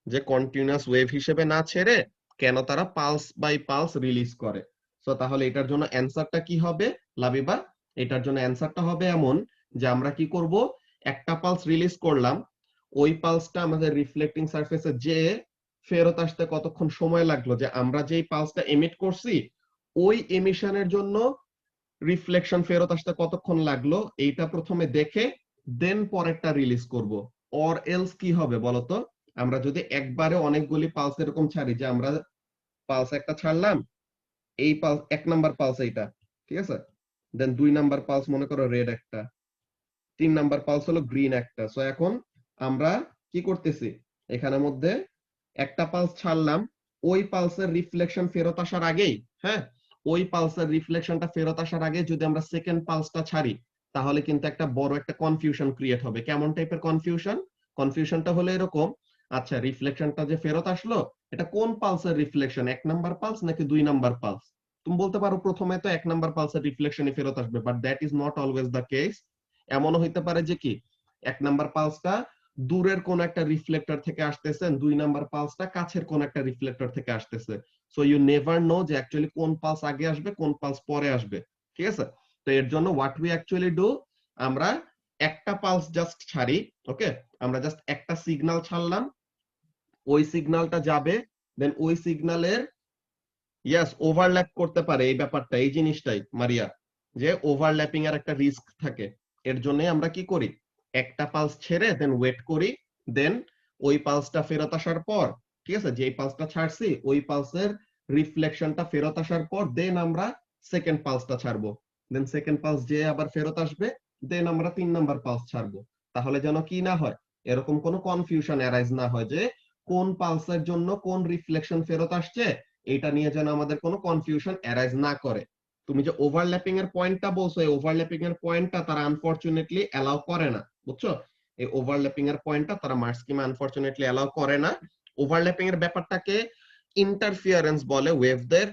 যে কন্টিনিউয়াস ওয়েভ হিসেবে না ছেড়ে কেন তারা পালস বাই পালস রিলিজ করে। সো তাহলে এটার জন্য অ্যানসারটা কি হবে লাবিবা, এটার জন্য অ্যানসারটা হবে এমন, যে আমরা কি করব, একটা পালস রিলিজ করলাম, ওই পালসটা আমাদের রিফ্লেক্টিং সারফেসে যে ফেরত আসতে কতক্ষণ সময় লাগলো, যে আমরা যেই পালসটা এমিট করছি ওই এমিশনের জন্য রিফ্লেকশন ফেরত আসতে কতক্ষণ লাগলো, এইটা প্রথমে দেখে দেন পরেরটা রিলিজ করব। অর এলস কি হবে বলতো, আমরা যদি একবারে অনেকগুলি পালস এরকম ছাড়ি, যে আমরা পালস একটা ছাড়লাম, এই পালস 1 নাম্বার পালস এইটা, ঠিক আছে, দেন 2 নাম্বার পালস মনে করো রেড একটা, 3 নাম্বার পালস হলো গ্রিন একটা। সো এখন আমরা কি করতেছি, এখানের মধ্যে একটা পালস ছাড়লাম, ওই পালসের রিফ্লেকশন ফেরত আসার আগেই, হ্যাঁ, ওই পালসের রিফ্লেকশনটা ফেরত আসার আগে যদি আমরা সেকেন্ড পালসটা ছাড়ি, তাহলে কিন্তু একটা বড় একটা কনফিউশন ক্রিয়েট হবে। কেমন টাইপের কনফিউশন, কনফিউশনটা হলো এরকম, আচ্ছা রিফ্লেকশনটা যে ফেরত আসলো, এটা কোন পালসের রিফ্লেকশন, 1 নাম্বার পালস নাকি 2 নাম্বার পালস? তুমি বলতে পারো প্রথমে তো 1 নাম্বার পালসের রিফ্লেকশনই ফেরত আসবে, but that is not always the case. এমনও হইতে পারে যে কি, 1 নাম্বার পালসটা দূরের কোন একটা রিফ্লেক্টর থেকে আসতেছে, 2 নাম্বার পালসটা কাছের কোন একটা রিফ্লেক্টর থেকে আসতেছে। সো ইউ নেভার নো যে অ্যাকচুয়ালি কোন পালস আগে আসবে কোন পালস পরে আসবে। ঠিক আছে? তো এর জন্য হোয়াট উই অ্যাকচুয়ালি ডু, আমরা একটা পালস জাস্ট ছাড়ি। ওকে, আমরা জাস্ট একটা সিগন্যাল ছাড়লাম, ওই সিগন্যালটা যাবে, দেন ওই সিগন্যালের ইয়াস ওভারল্যাপ করতে পারে, এই ব্যাপারটা এই জিনিসটাই মারিয়া, যে ওভারল্যাপিং এর একটা রিস্ক থাকে। এর জন্য আমরা কি করি, একটা পালস ছেড়ে দেন ওয়েট করি, দেন ওই পালসটা ফেরত আসার পর, ঠিক আছে, যে পালসটা ছাড়ছি ওই পালসের রিফ্লেকশনটা ফেরত আসার পর দেন আমরা সেকেন্ড পালসটা ছাড়বো, দেন সেকেন্ড পালস যে আবার ফেরত আসবে, দেন আমরা 3 নাম্বার পালস ছাড়বো। তাহলে যেন কি না হয়, এরকম কোনো কনফিউশন অ্যারাইজ না হয় যে কোন পালসের জন্য কোন রিফ্লেকশন ফেরত আসছে, এটা নিয়ে যেন আমাদের কোনো কনফিউশন অ্যারাইজ না করে। তুমি যে ওভারল্যাপিং এর পয়েন্টটা বলছো, এই ওভারল্যাপিং এর পয়েন্টটা তারা আনফরচুনেটলি অ্যালাউ করে না, বুঝছো? এই ওভারল্যাপিং এর পয়েন্টটা তারা মার্কস স্কিমে আনফরচুনেটলি অ্যালাউ করে না। ওভারল্যাপিং এর ব্যাপারটাকে ইন্টারফিয়ারেন্স বলে, ওয়েভদের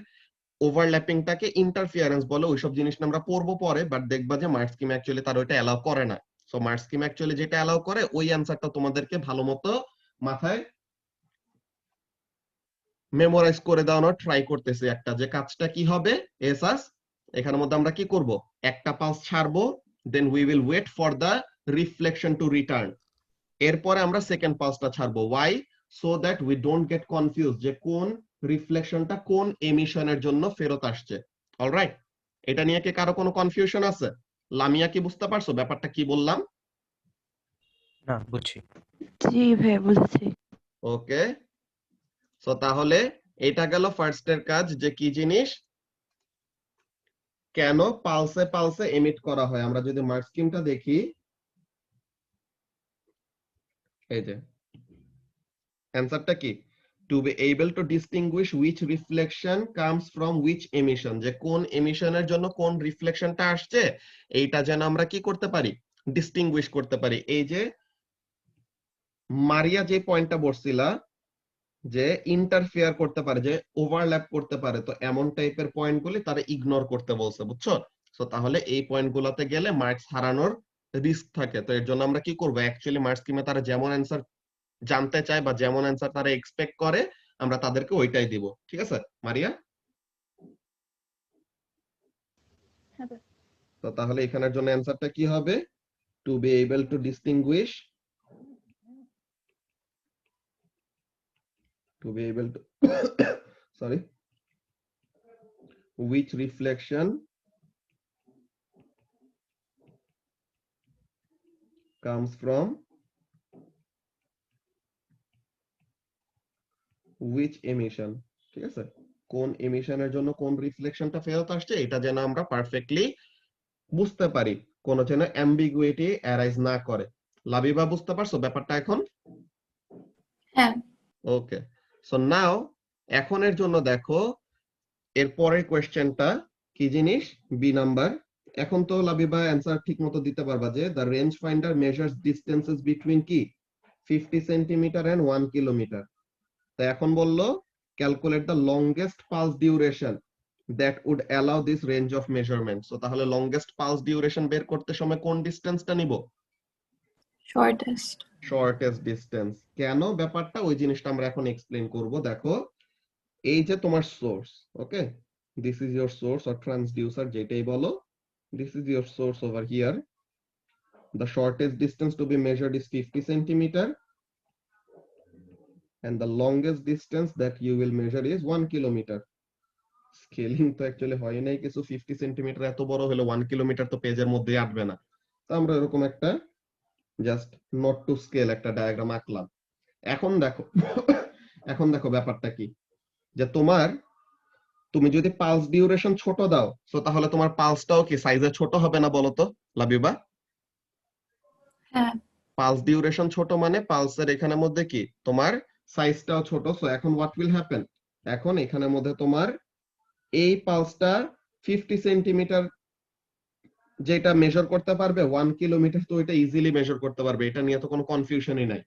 ওভারল্যাপিংটাকে ইন্টারফিয়ারেন্স বলে, ওইসব জিনিস আমরা পড়বো পরে, বাট দেখবা যে মার্কস স্কিম অ্যাকচুয়ালি তারা ওইটা অ্যালাউ করে না। সো মার্কস স্কিম অ্যাকচুয়ালি যেটা অ্যালাউ করে ওই অ্যানসারটা তোমাদেরকে ভালো মতো মাথায় মেমোরাইজ করে দেওয়ানোর ট্রাই করতেছি। একটা যে কাজটা কি হবে, এসাস এখানের মধ্যে আমরা কি করব, একটা পালস ছাড়বো, then we will wait for the reflection to return, এরপরে আমরা সেকেন্ড পালসটা ছাড়বো। Why? So that we don't get confuse যে কোন রিফ্লেকশনটা কোন এমিশনের জন্য ফেরত আসছে। অলরাইট, এটা নিয়ে কি কারো কোনো কনফিউশন আছে? লামিয়া কি বুঝতে পারছো ব্যাপারটা কি বললাম? না, বুঝছি। জি ভাইয়া বুঝেছি। ওকে, সো তাহলে এটা গেল ফার্স্ট এর কাজ, যে কি জিনিস, কেন পালসে পালসে এমিট করা হয়। আমরা যদি মার্ক স্কিমটা দেখি, এই যে অ্যানসারটা কি, to be able to distinguish which reflection comes from which emission, যে কোন এমিশনের জন্য কোন রিফ্লেকশনটা আসছে এইটা যেন আমরা কি করতে পারি, ডিস্টিংগুইশ করতে পারি। এই যে মারিয়া যে পয়েন্টটা বলছিলা যে ইন্টারফেয়ার করতে পারে, যে ওভারল্যাপ করতে পারে, তো এমন টাইপের পয়েন্টগুলি তারা ইগনোর করতে বলছে, বুঝছো? সো তাহলে এই পয়েন্টগুলোতে গেলে মার্কস হারানোর রিস্ক থাকে। তো এর জন্য আমরা কি করব, অ্যাকচুয়ালি মার্কস স্কিমে তারা যেমন অ্যান্সার জানতে চায় বা যেমন অ্যান্সার তারা এক্সপেক্ট করে, আমরা তাদেরকে ওইটাই দিব। ঠিক আছে মারিয়া? হ্যাঁ ভাই। তো তাহলে এখানের জন্য অ্যান্সারটা কি হবে, to be able to distinguish, to be able to sorry, which reflection comes from which emission, ঠিক আছে, কোন এমিশনের জন্য কোন রিফ্লেকশনটা ফেরত আসছে এটা যেন আমরা পারফেক্টলি বুঝতে পারি, কোন যেন অ্যাম্বিগুইটি অ্যারাইজ না করে। লাবিবা বুঝতে পারছো ব্যাপারটা এখন? হ্যাঁ। ওকে, সো নাও এখনের জন্য দেখো এর পরের কোশ্চেনটা কি জিনিস, বি নাম্বার। এখন তো লাবিবা অ্যানসার ঠিক মতো দিতে পারবা যে the range finder measures distances between কি 50 সেন্টিমিটার এন্ড 1 কিলোমিটার। তো এখন বললো calculate the longest pulse duration that would allow this range of measurement. So তাহলে লংগেস্ট পালস ডিউরেশন বের করতে সময় কোন ডিসটেন্সটা নিব, শর্টেস্ট। Shortest distance. কেন ব্যাপারটা ওই জিনিসটা আমরা এখন এক্সপ্লেইন করব। দেখো এই যে তোমার source, okay, this is your source or transducer যেটাই বলো, this is your source over here, the shortest distance to be measured is 50 centimeter and the longest distance that you will measure is 1 kilometer. Scaling তো actually হয় নাই কিছু, 50 centimetre এত বড় হলে 1 kilometre তো পেজের মধ্যে আসবে না। তো আমরা এরকম একটা জাস্ট নট টু স্কেল একটা ডায়াগ্রাম আঁকলাম। এখন দেখো এখন দেখো ব্যাপারটা কি, যে তুমি যদি পালস ডিউরেশন ছোট দাও, সো তাহলে তোমার পালসটাও কি সাইজে ছোট হবে না বলো তো লাবিবা? হ্যাঁ। পালস ডিউরেশন ছোট মানে পালসের এখানের মধ্যে কি তোমার সাইজটাও ছোট। সো এখন হোয়াট উইল হ্যাপেন, এখন এখানের মধ্যে তোমার এই পালসটা 50 সেন্টিমিটার যেটা মেজার করতে পারবে, 1 কিলোমিটার তো এটা ইজিলি মেজার করতে পারবে, এটা নিয়ে তো কোনো কনফিউশনই নাই।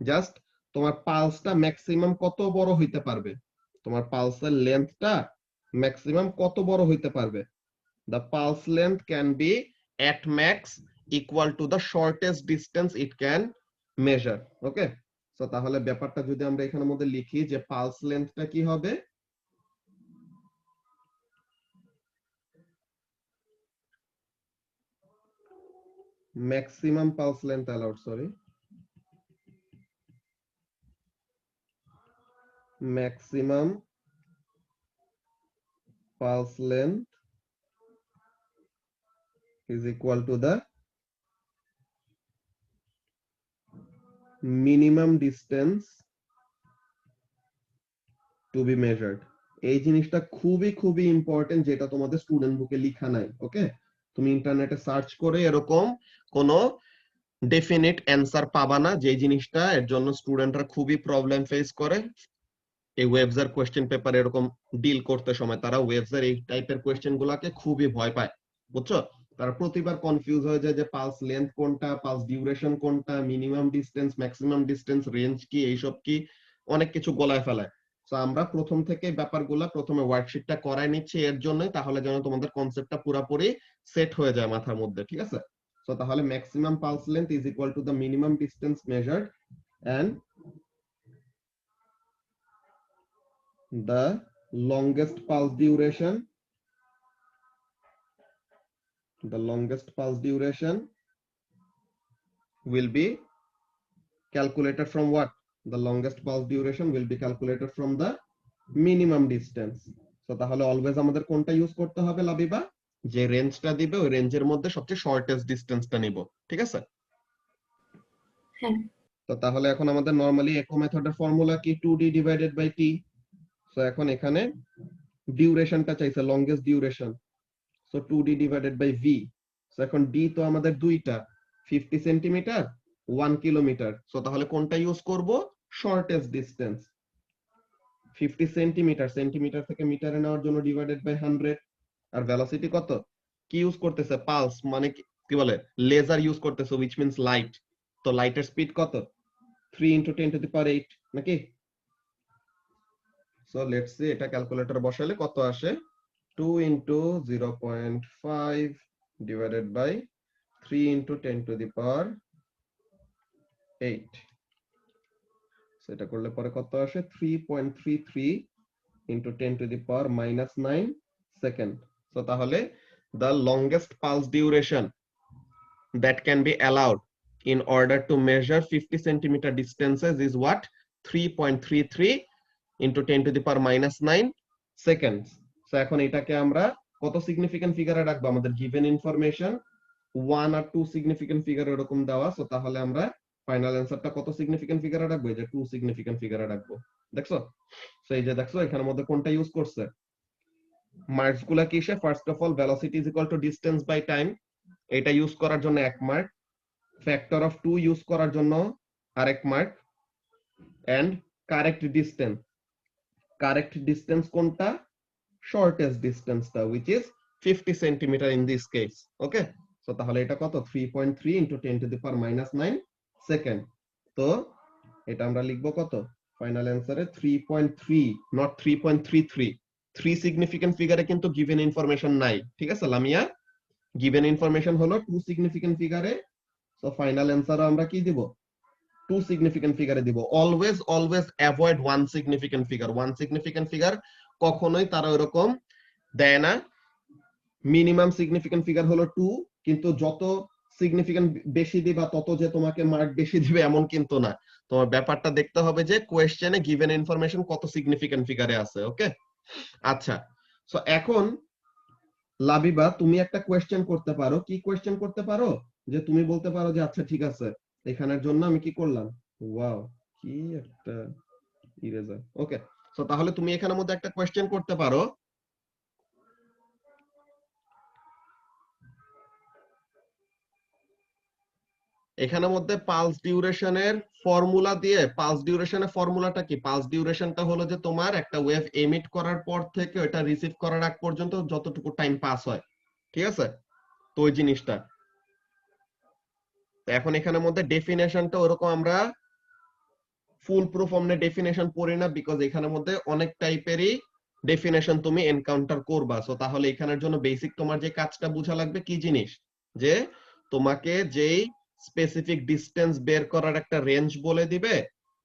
জাস্ট তোমার পালসটা ম্যাক্সিমাম কত বড় হইতে পারবে, তোমার পালসের লেন্থটা ম্যাক্সিমাম কত বড় হইতে পারবে, the pulse length can be at max equal to the shortest distance it can measure. Okay, so তাহলে ব্যাপারটা যদি আমরা এখানের মধ্যে লিখি যে পালস লেন্থটা কি হবে, maximum pulse length allowed, sorry. Maximum pulse length is equal to the minimum distance to be measured. এই জিনিসটা খুবই খুবই ইম্পর্টেন্ট, যেটা তোমাদের স্টুডেন্ট বুকে লেখা নাই। ওকে, তুমি ইন্টারনেটে সার্চ করে এরকম কোনো ডেফিনিট অ্যান্সার পাবা না, যে জিনিসটা এর জন্য স্টুডেন্টরা খুবই প্রবলেম ফেস করে এই ওয়েবসের কোশ্চেন পেপার এরকম ডিল করতে সময়। তারা ওয়েবসের এই টাইপের কোশ্চেন গুলাকে খুবই ভয় পায়, বুঝছো? তারা প্রতিবার কনফিউজ হয়ে যায় যে পালস লেন্থ কোনটা, পালস ডিউরেশন কোনটা, minimum distance, maximum distance, range কি, এইসব কি, অনেক কিছু গলায় ফেলায়। তো আমরা প্রথম থেকে ব্যাপারগুলা প্রথমে ওয়ার্কশিটটা করাই নিচ্ছি এর জন্যই, তাহলে যেন তোমাদের কনসেপ্টটা পুরোপুরি সেট হয়ে যায় মাথার মধ্যে, ঠিক আছে? তো তাহলে maximum pulse length is equal to the minimum distance measured and the longest pulse duration will be calculated from what? The longest pulse duration will be calculated from the minimum distance. So তাহলে always আমাদের কোনটা use করতে হবে লাবিবা? যে রেঞ্জটা দিবে ওই রেঞ্জের মধ্যে সবচেয়ে শর্টেস্ট ডিসটেন্সটা নিব, ঠিক আছে? হ্যাঁ। তো তাহলে এখন আমাদের নরমালি ইকো মেথডের ফর্মুলা কি? 2d divided by t। So এখন এখানে ডিউরেশনটা চাইছে, longest duration, so 2d divided by v। So এখন d তো আমাদের দুইটা, 50 সেন্টিমিটার 1 কিলোমিটার। সো তাহলে কোনটা ইউজ করব? শর্টেস্ট ডিসটেন্স 50 সেন্টিমিটার, সেন্টিমিটার থেকে মিটারে নেওয়ার জন্য ডিভাইডেড বাই 100। আর ভেলোসিটি কত? কি ইউজ করতেছে? পালস, মানে কি বলে, লেজার ইউজ করতেছে, which means লাইট। তো লাইটের স্পিড কত? 3 × 10⁸ নাকি? সো লেটস সি এটা ক্যালকুলেটর বসালে কত আসে। 2 × 0.5 ডিভাইডেড বাই 3 × 10⁸। সেটা করলে পরে কত আসে? 3.33 × 10⁻⁹ সেকেন্ড। সো তাহলে the longest pulse duration that can be allowed in order to measure 50 centimeter distances is what? 3.33 × 10⁻⁹ seconds. So এখন এটাকে আমরা কত সিগনিফিকেন্ট ফিগারে রাখবো? আমাদের গিভেন ইনফরমেশন 1 আর 2 সিগনিফিকেন্ট ফিগার এরকম দেওয়া। সো তাহলে আমরা ফাইনাল অ্যানসারটা কত সিগনিফিকেন্ট ফিগারে রাখবো? এই যে 2 সিগনিফিকেন্ট ফিগারে রাখবো। দেখছো? সো এই যে দেখছো এখানের মধ্যে কোনটা ইউজ করছে? মার্কস গুলা কিসে? First of all velocity is equal to distance by time, এটা ইউজ করার জন্য 1 মার্ক। ফ্যাক্টর অফ 2 ইউজ করার জন্য আরেক mark. And correct distance, correct distance কোনটা? শর্টেস্ট ডিসটেন্সটা, which is 50 centimetre in this case. Okay, so তাহলে এটা কত? 3.3 × 10⁻⁹ সেকেন্ড। তো এটা আমরা লিখবো কত? ফাইনাল অ্যানসারে 3.3, নট 3.33। 3 সিগনিফিকেন্ট ফিগারে কিন্তু গিভেন ইনফরমেশন নাই, ঠিক আছে লামিয়া? গিভেন ইনফরমেশন হলো 2 সিগনিফিকেন্ট ফিগারে। সো ফাইনাল অ্যানসারও আমরা কি দিব? 2 সিগনিফিকেন্ট ফিগারে দিব। Always avoid 1 significant figure. 1 significant figure কখনোই তারা এরকম দেয় না। মিনিমাম সিগনিফিকেন্ট ফিগার হলো 2, কিন্তু যত সিগনিফিকেন্ট বেশি দিবা তত যে তোমাকে মার্ক বেশি দিবে এমন কিন্তু না। তোমার ব্যাপারটা দেখতে হবে যে কোয়েশ্চেনে গিভেন ইনফরমেশন কত সিগনিফিকেন্ট ফিগারে আছে। ওকে, আচ্ছা। সো এখন লাবিবা তুমি একটা কোয়েশ্চেন করতে পারো। কি কোয়েশ্চেন করতে পারো? যে তুমি বলতে পারো যে আচ্ছা ঠিক আছে, এখানের জন্য আমি কি করলাম? ওয়াও, কি একটা ইরেজার। ওকে, সো তাহলে তুমি এখানের মধ্যে একটা কোয়েশ্চেন করতে পারো। এখানের মধ্যে পালস ডিউরেশনের ফর্মুলা দিয়ে, পালস ডিউরেশনের ফর্মুলাটা কি? পালস ডিউরেশনটা হলো যে তোমার একটা ওয়েভ এমিট করার পর থেকে ওটা রিসিভ করার আগ পর্যন্ত যতটুকু টাইম পাস হয়, ঠিক আছে? তো ওই জিনিসটা এখন এখানের মধ্যে ডেফিনেশনটা ওরকম আমরা ফুল প্রুফ অমনে ডেফিনেশন পড়ি না, বিকজ এখানের মধ্যে অনেক টাইপেরই ডেফিনেশন তুমি এনকাউন্টার করবা। সো তাহলে এখানের জন্য বেসিক তোমার যে কাজটা বোঝা লাগবে কি জিনিস, যে তোমাকে যেই স্পেসিফিক ডিসটেন্স বের করার একটা রেঞ্জ বলে দিবে,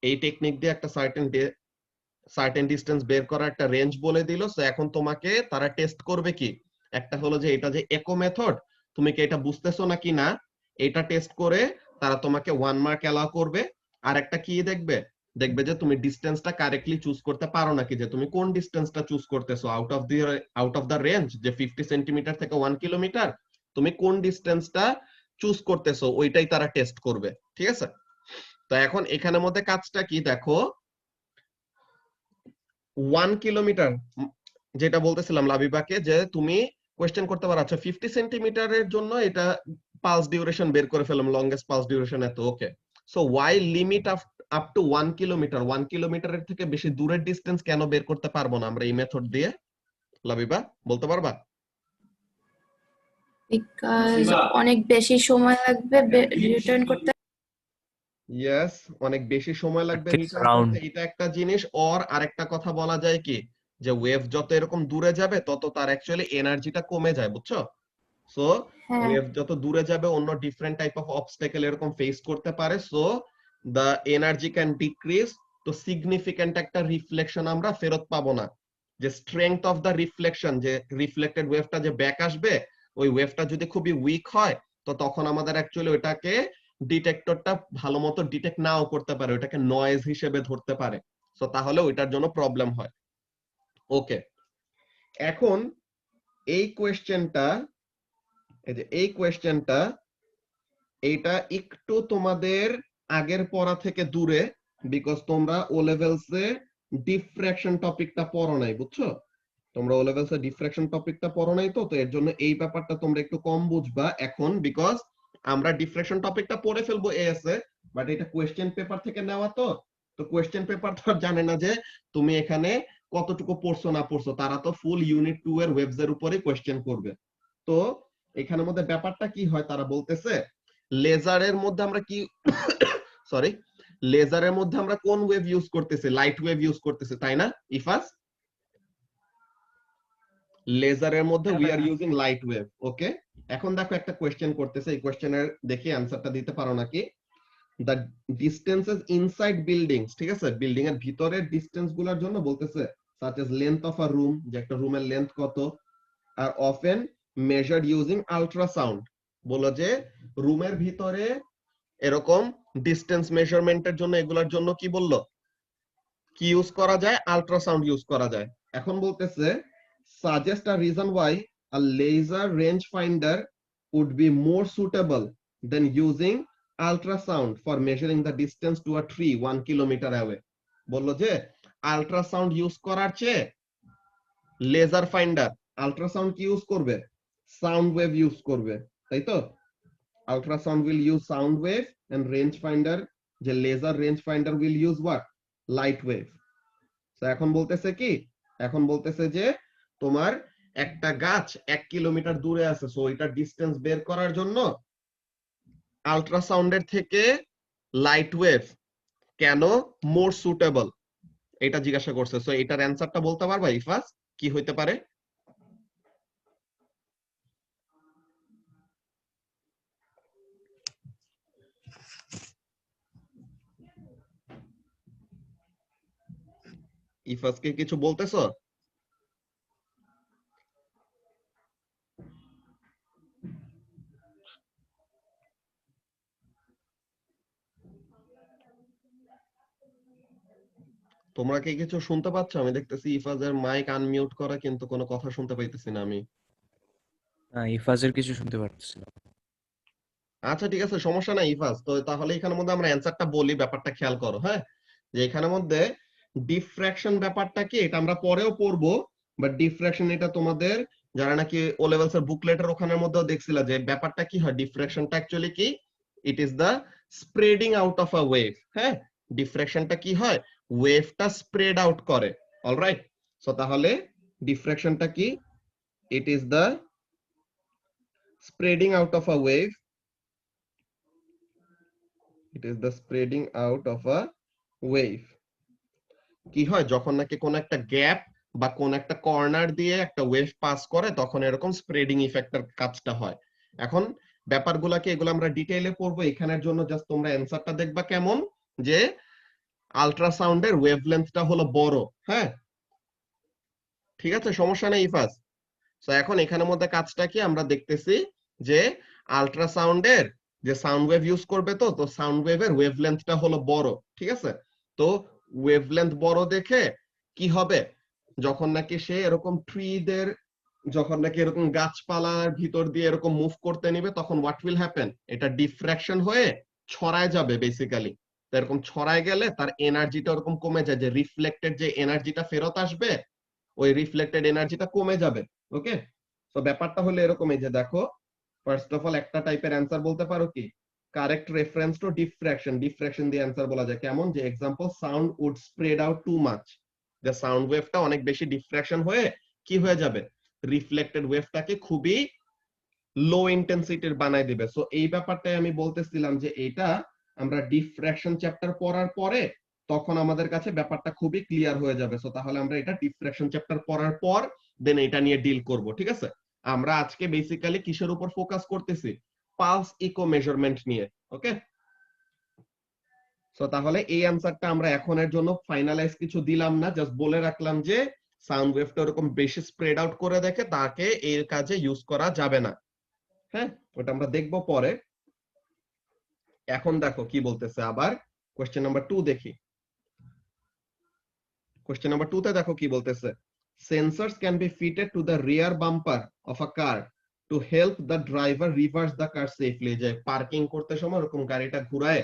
এই টেকনিক দিয়ে একটা সার্টেন ডিসটেন্স বের করার একটা রেঞ্জ বলে দিল। সো এখন তোমাকে তারা টেস্ট করবে কি? একটা হলো যে এটা যে ইকো মেথড, তুমি কি এটা বুঝতেছো নাকি না, এটা টেস্ট করে তারা তোমাকে 1 মার্ক অ্যালাউ করবে। আর একটা কি দেখবে, দেখবে যে তুমি ডিসটেন্সটা কারেক্টলি চুজ করতে পারো নাকি, যে তুমি কোন ডিসটেন্সটা চুজ করতেছো আউট অফ দ্য রেঞ্জ, যে 50 সেন্টিমিটার থেকে 1 কিলোমিটার, তুমি কোন ডিসটেন্সটা চুজ করতেছো ওইটাই তারা টেস্ট করবে। ঠিক আছে, তো এখন এখানের মধ্যে কাজটা কি দেখো, 1 কিলোমিটার যেটা বলতেছিলাম লাবিবাকে, যে তুমি কোয়েশ্চেন করতে পারো আচ্ছা 50 সেন্টিমিটারের জন্য এটা পালস ডিউরেশন বের করে ফেললাম, লংগেস্ট পালস ডিউরেশন এত, okay. So why limit up to 1 kilometre, 1 কিলোমিটারের থেকে বেশি দূরের ডিসটেন্স কেন বের করতে পারবো না আমরা এই মেথড দিয়ে? লাবিবা বলতে পারবা? বিকজ অনেক বেশি সময় লাগবে রিটার্ন করতে। ইয়েস, অনেক বেশি সময় লাগবে It's রিটার্ন round. করতে, এটা একটা জিনিস। আর আরেকটা কথা বলা যায় কি, যে ওয়েভ যত এরকম দূরে যাবে তত তার অ্যাকচুয়ালি এনার্জিটা কমে যায়, বুঝছো? সো হ্যাঁ ওয়েভ যত দূরে যাবে অন্য ডিফারেন্ট টাইপ অফ অবস্টাকেল এরকম ফেস করতে পারে, so the energy can decrease. তো সিগনিফিক্যান্ট একটা রিফ্লেকশন আমরা ফেরত পাবো না। যে স্ট্রেংথ অফ দ্য রিফ্লেকশন, যে রিফ্লেক্টেড ওয়েভটা যে ব্যাক আসবে, ওই ওয়েভটা যদি খুবই উইক হয় তো তখন আমাদের অ্যাকচুয়ালি ওটাকে ডিটেক্টরটা ভালো মতো ডিটেক্ট নাও করতে পারে, ওটাকে নয়েজ হিসেবে ধরতে পারে। সো তাহলে ওইটার জন্য প্রবলেম হয়। ওকে, এখন এই কোয়েশ্চেনটা, এই যে এই কোয়েশ্চেনটা, এইটা একটু তোমাদের আগের পড়া থেকে দূরে, বিকজ তোমরা ও লেভেলসে ডিফ্র্যাকশন টপিকটা পড়ো নাই, বুঝছো? তোমরা ও লেভেলসে ডিফ্র্যাকশন টপিকটা পড়ো নাই, তো এর জন্য এই ব্যাপারটা তোমরা একটু কম বুঝবা এখন, বিকজ আমরা ডিফ্র্যাকশন টপিকটা পড়ে ফেলবো এএসএ, বাট এটা কোয়েশ্চেন পেপার থেকে নেওয়া, তো কোয়েশ্চেন পেপার তো আর জানে না যে তুমি এখানে কতটুকু পড়ছো না পড়ছো, তারা তো ফুল ইউনিট 2 এর ওয়েবস এর উপরে কোয়েশ্চেন করবে। তো এখানের মধ্যে ব্যাপারটা কি হয়, তারা বলতেছে লেজারের মধ্যে আমরা কি সরি, লেজারের মধ্যে আমরা কোন ওয়েভ ইউজ করতেছি? লাইট ওয়েভ ইউজ করতেছি, তাই না ইফাস? লেজারের মধ্যে we are using light wave, okay. এখন দেখো একটা কোয়েশ্চেন করতেছে, এই কোয়েশ্চেনের দেখি অ্যানসারটা দিতে পারো নাকি। দ্য ডিস্টেন্সেস ইনসাইড বিল্ডিংস, ঠিক আছে, বিল্ডিং এর ভিতরের ডিসটেন্স গুলোর জন্য বলতেছে such as length of a room, যে একটা রুমের লেন্থ কত, are often measured using ultrasound. বলো যে রুমের ভিতরে এরকম ডিসটেন্স মেজারমেন্টের জন্য এগুলোর জন্য কি বললো, কি ইউজ করা যায়? আল্ট্রাসাউন্ড ইউজ করা যায়। এখন বলতেছে suggest a reason why a laser range finder would be more suitable than using ultrasound for measuring the distance to a tree 1 kilometer away. বললো যে আল্ট্রাসাউন্ড ইউজ করার চেয়ে লেজার ফাইন্ডার, আল্ট্রাসাউন্ড কি use করবে? সাউন্ড ওয়েভ ইউজ করবে, তাই তো? Ultrasound will use sound wave and range finder, যে laser range finder will use what? Light wave. তো এখন বলতেছে কি, এখন বলতেছে যে তোমার একটা গাছ 1 কিলোমিটার দূরে আছে, সো এটার ডিসটেন্স বের করার জন্য আল্ট্রাসাউন্ডের থেকে লাইট ওয়েভ কেন মোর সুটেবল, এটা জিজ্ঞাসা করছে। সো এটার অ্যানসারটা বলতে পারবা ইফাস, কি হইতে পারে? ইফাসকে কিছু বলতেছো? তোমরা কি কিছু শুনতে পাচ্ছ? আমি দেখতেছি ইফাজের মাইক আনমিউট করা, কিন্তু কোনো কথা শুনতে পাইতেছি না আমি। না, ইফাজের কিছু শুনতে পারতেছি না। আচ্ছা ঠিক আছে, সমস্যা নাই ইফাজ। তো তাহলে এখানের মধ্যে আমরা অ্যানসারটা বলি, ব্যাপারটা খেয়াল করো, হ্যাঁ। যে এখানের মধ্যে ডিফ্র্যাকশন ব্যাপারটা কি, এটা আমরা পরেও পড়বো, বাট ডিফ্র্যাকশন এটা তোমাদের যারা নাকি ও লেভেলস এর বুকলেটের ওখানের মধ্যেও দেখছিলা যে ব্যাপারটা কি হয়, ডিফ্র্যাকশনটা অ্যাকচুয়ালি কি, it is the spreading out of a wave, হ্যাঁ। ডিফ্র্যাকশনটা কি হয়, ওয়েভটা স্প্রেড আউট করে, অলরাইট। সো তাহলে ডিফ্র্যাকশনটা কি, it is the spreading out of a wave, it is the spreading out of a wave. কি হয়, যখন নাকি কোন একটা গ্যাপ বা কোন একটা কর্নার দিয়ে একটা ওয়েভ পাস করে তখন এরকম স্প্রেডিং ইফেক্টের কাজটা হয়। এখন ব্যাপারগুলোকে এগুলো আমরা ডিটেইলে পড়বো, এখানের জন্য জাস্ট তোমরা অ্যানসারটা দেখবা কেমন, যে আল্ট্রাসাউন্ডের ওয়েভলেন্থটা হলো বড়, হ্যাঁ। ঠিক আছে, সমস্যা নেই ইফাস। তো এখন এখানের মধ্যে কাজটা কি আমরা দেখতেছি, যে আল্ট্রাসাউন্ডের যে সাউন্ড ওয়েভ ইউজ করবে, তো তো সাউন্ড ওয়েভের ওয়েভলেন্থটা হলো বড়, ঠিক আছে? তো ওয়েভলেন্থ বড় দেখে কি হবে, যখন নাকি সে এরকম ট্রিদের, যখন নাকি এরকম গাছপালার ভিতর দিয়ে এরকম মুভ করতে নিবে, তখন হোয়াট উইল হ্যাপেন, এটা ডিফ্র্যাকশন হয়ে ছড়ায় যাবে বেসিক্যালি। তো এরকম ছড়ায় গেলে তার এনার্জিটা ওরকম কমে যায়, যে রিফ্লেক্টেড যে এনার্জিটা ফেরত আসবে ওই রিফ্লেক্টেড এনার্জিটা কমে যাবে। ওকে, তো ব্যাপারটা হলো এরকমই, যে দেখো ফার্স্ট অফ অল একটা টাইপের অ্যান্সার বলতে পারো কি, correct reference to diffraction, diffraction দিয়ে অ্যান্সার বলা যায় কেমন, যে example sound would spread out too much, যে সাউন্ড ওয়েভটা অনেক বেশি ডিফ্র্যাকশন হয়ে কি হয়ে যাবে, রিফ্লেক্টেড ওয়েভটাকে খুবই লো ইন্টেন্সিটির বানাই দিবে। সো এই ব্যাপারটাই আমি বলতেছিলাম যে এটা আমরা ডিফ্র্যাকশন চ্যাপ্টার পড়ার পরে তখন আমাদের কাছে ব্যাপারটা খুবই ক্লিয়ার হয়ে যাবে। সো তাহলে আমরা এটা ডিফ্র্যাকশন চ্যাপ্টার পড়ার পর দেন এটা নিয়ে ডিল করব, ঠিক আছে? আমরা আজকে বেসিক্যালি কিসের উপর ফোকাস করতেছি, পালস ইকো মেজারমেন্ট নিয়ে। ওকে, সো তাহলে এই অ্যানসারটা আমরা এখনের জন্য ফাইনালাইজ কিছু দিলাম না, জাস্ট বলে রাখলাম যে সাউন্ড ওয়েভটা এরকম বেশি স্প্রেড আউট করে দেখে তাকে এর কাজে ইউজ করা যাবে না। হ্যাঁ, ওটা আমরা দেখবো পরে। এখন দেখো কি বলতেছে আবার, কোশ্চেন নাম্বার 2 দেখি। কোশ্চেন নাম্বার 2 তে দেখো কি বলতেছে, sensors can be fitted to the rear bumper of a car to help the driver reverse the car safely, যে পার্কিং করতে সময় এরকম গাড়িটা ঘুরায়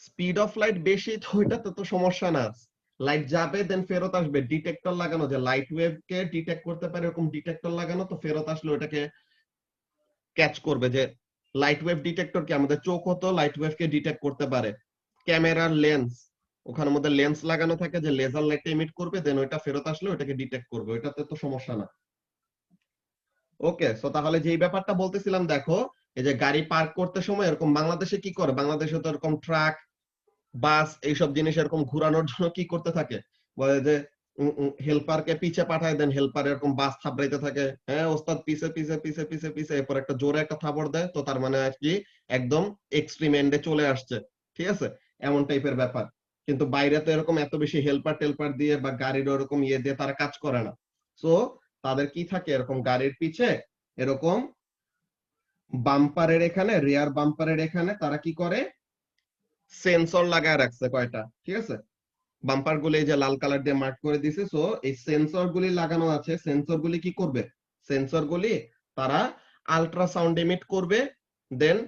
স্পিড অফ লাইট বেশি, তো ওইটাতে তো সমস্যা না, লাইট যাবে দেন ফেরত আসবে, ডিটেক্টর লাগানো, যে লাইট ওয়েভ কে ডিটেক্ট করতে পারে এরকম ডিটেক্টর লাগানো, তো ফেরত আসলে ওটাকে ক্যাচ করবে। যে লাইট ওয়েভ ডিটেক্টর কি, আমাদের চোখ হতো লাইট ওয়েভ কে ডিটেক্ট করতে পারে, ক্যামেরার লেন্স, ওখানের মধ্যে লেন্স লাগানো থাকে যে লেজার লাইট এমিট করবে দেন ওইটা ফেরত আসলে ওটাকে ডিটেক্ট করবে, ওইটাতে তো সমস্যা না। ওকে, সো তাহলে যেই ব্যাপারটা বলতেছিলাম, দেখো এই যে গাড়ি পার্ক করতে সময় এরকম বাংলাদেশে কি করে, বাংলাদেশে তো এরকম ট্রাক বাস এইসব জিনিস এরকম ঘোরানোর জন্য কি করতে থাকে, বলে যে হেল্পারকে পিছে পাঠায় দেন, হেল্পার এরকম বাস থাপড়াইতে থাকে, হ্যাঁ ওস্তাদ পিছে পিছে পিছে পিছে পিছে, এরপর একটা জোরে একটা থাপড় দেয়, তো তার মানে আর কি একদম এক্সট্রিম এন্ডে চলে আসছে, ঠিক আছে? এমন টাইপের ব্যাপার। কিন্তু বাইরে তো এরকম এত বেশি হেল্পার টেলপার দিয়ে বা গাড়ির ওরকম ইয়ে দিয়ে তারা কাজ করে না। সো তাদের কি থাকে, এরকম গাড়ির পিছে এরকম বাম্পারের এখানে, রিয়ার বাম্পারের এখানে তারা কি করে, সেন্সর লাগায় রাখছে কয়টা, ঠিক আছে? বাম্পার গুলি এই যে লাল কালার দিয়ে মার্ক করে দিছে, সো এই সেন্সর গুলি লাগানো আছে, সেন্সর গুলি কি করবে, সেন্সর গুলি তারা আল্ট্রাসাউন্ড এমিট করবে, দেন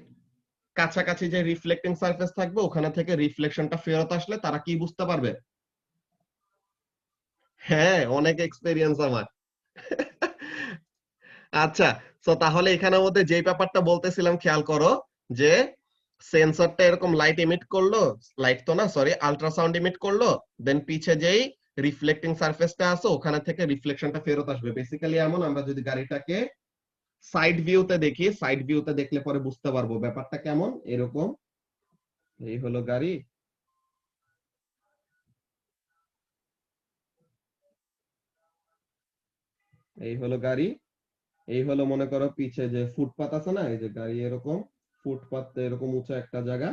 কাছাকাছি যে রিফ্লেক্টিং সারফেস থাকবে ওখানে থেকে রিফ্লেকশনটা ফেরত আসলে তারা কি বুঝতে পারবে। হ্যাঁ, অনেক এক্সপেরিয়েন্স আমার। আচ্ছা, তো তাহলে এখানের মধ্যে যে ব্যাপারটা বলতেছিলাম খেয়াল করো, যে সেন্সরটা এরকম লাইট এমিট করলো, লাইট তো না সরি, আল্ট্রাসাউন্ড এমিট করলো, দেন পিছে যেই রিফ্লেক্টিং সারফেসটা আছে ওখানে থেকে রিফ্লেকশনটা ফেরত আসবে। বেসিক্যালি এমন, আমরা যদি গাড়িটাকে সাইড ভিউতে দেখি, সাইড ভিউতে দেখলে পরে বুঝতে পারবো ব্যাপারটা কেমন। এরকম এই হলো গাড়ি, এই হলো গাড়ি, এই হলো মনে করো পিছে যে ফুটপাত আছে না, এই যে গাড়ি এরকম ফুটপাত এরকম উঁচা একটা জায়গা,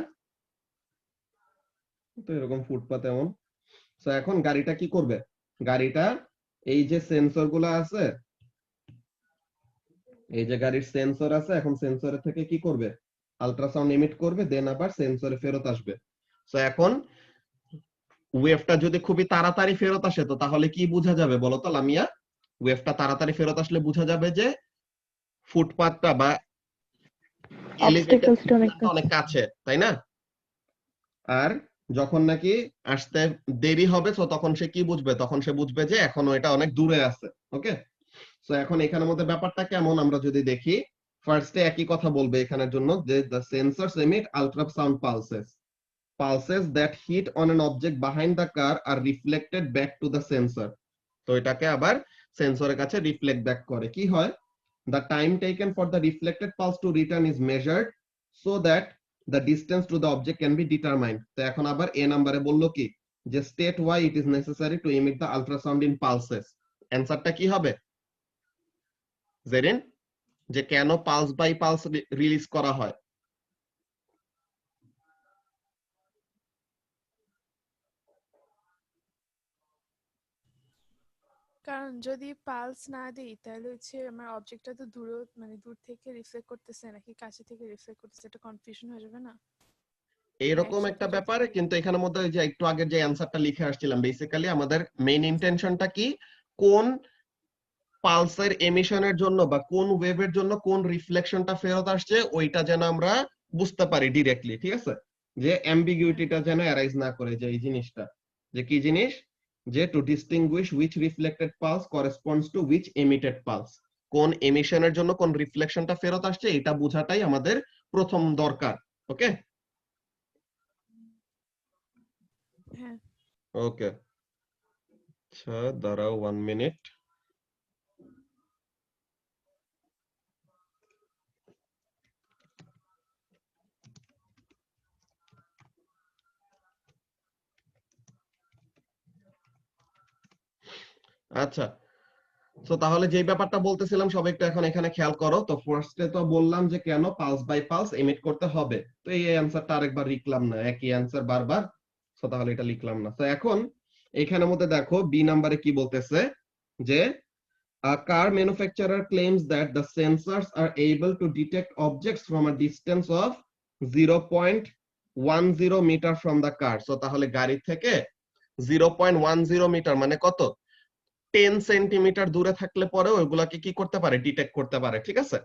তো এরকম ফুটপাত এমন। তো এখন গাড়িটা কি করবে, গাড়িটা এই যে সেন্সর গুলা আছে, এই যে গাড়ির সেন্সর আছে, এখন সেন্সরের থেকে কি করবে, আল্ট্রাসাউন্ড এমিট করবে, দেন আবার সেন্সরে ফেরত আসবে। তো এখন ওয়েভটা যদি খুবই তাড়াতাড়ি ফেরত আসে তো তাহলে কি বোঝা যাবে বলো তো লামিয়া, ওয়েভটা তাড়াতাড়ি ফেরত আসলে বোঝা যাবে যে ফুটপাতটা বা এলিভেটেড অবস্টেকলসটা অনেক অনেক কাছে। কাছে, তাই না? আর যখন নাকি আসতে দেরি হবে তো তখন সে কি বুঝবে, তখন সে বুঝবে যে এখনো এটা অনেক দূরে আছে। ওকে, সো এখন এখানের মধ্যে ব্যাপারটা কেমন আমরা যদি দেখি, ফার্স্টে একই কথা বলবে এখানের জন্য, যে the sensors emit ultrasound pulses, pulses that hit on an object behind the car are reflected back to the sensor, তো এটাকে আবার সেন্সরের কাছে রিফ্লেক্ট ব্যাক করে। কি হয়, the time taken for the reflected pulse to return is measured so that the distance to the object can be determined। তো এখন আবার এ নম্বরে বললো কি, যে state why it is necessary to emit the ultrasound in pulses। অ্যানসারটা কি হবে জেরিন, যে কেন পালস বাই পালস রিলিজ করা হয়? কারণ যদি পালস না দিই তাহলে হচ্ছে আমার অবজেক্টটা তো দূর থেকে রিফ্লেক্ট করতেছে নাকি কাছে থেকে রিফ্লেক্ট করতেছে, এটা কনফিউশন হয়ে যাবে না? এরকম একসাথে একটা যদি ব্যাপারে, দিই। কিন্তু এখানের মধ্যে ওই যে একটু আগে যে অ্যানসারটা লিখে আসছিলাম, বেসিক্যালি আমাদের মেইন ইন্টেনশনটা কি, কোন পালসের এমিশনের জন্য বা কোন ওয়েভের জন্য কোন রিফ্লেকশনটা ফেরত আসছে ওইটা যেন আমরা বুঝতে পারি ডিরেক্টলি, ঠিক আছে? যে অ্যাম্বিগুইটিটা যেন অ্যারাইজ না করে, যে এই জিনিসটা, যে কি জিনিস, যে to distinguish which reflected pulse corresponds to which emitted pulse, কোন এমিশনের জন্য কোন রিফ্লেকশনটা ফেরত আসছে এটা বোঝাটাই আমাদের প্রথম দরকার। ওকে হ্যাঁ। ওকে, আচ্ছা দাঁড়াও 1 মিনিট। আচ্ছা, তো তাহলে যে ব্যাপারটা বলতেছিলাম সবাই একটু এখন এখানে খেয়াল করো। তো ফার্স্টে তো বললাম যে কেন পালস বাই পালস এমিট করতে হবে, তো এই অ্যানসারটা আরেকবার লিখলাম না, একই অ্যানসার বারবার, তো তাহলে এটা লিখলাম না। তো এখন এখানের মধ্যে দেখো বি নাম্বারে কি বলতেছে, যে a car manufacturer claims that the sensors are able to detect objects from a distance of 0.10 meter from the car. so তাহলে গাড়ি থেকে 0.10 মিটার মানে কত, 10 সেন্টিমিটার দূরে থাকলে পরে ওইগুলাকে কি করতে পারে, ডিটেক্ট করতে পারে, ঠিক আছে?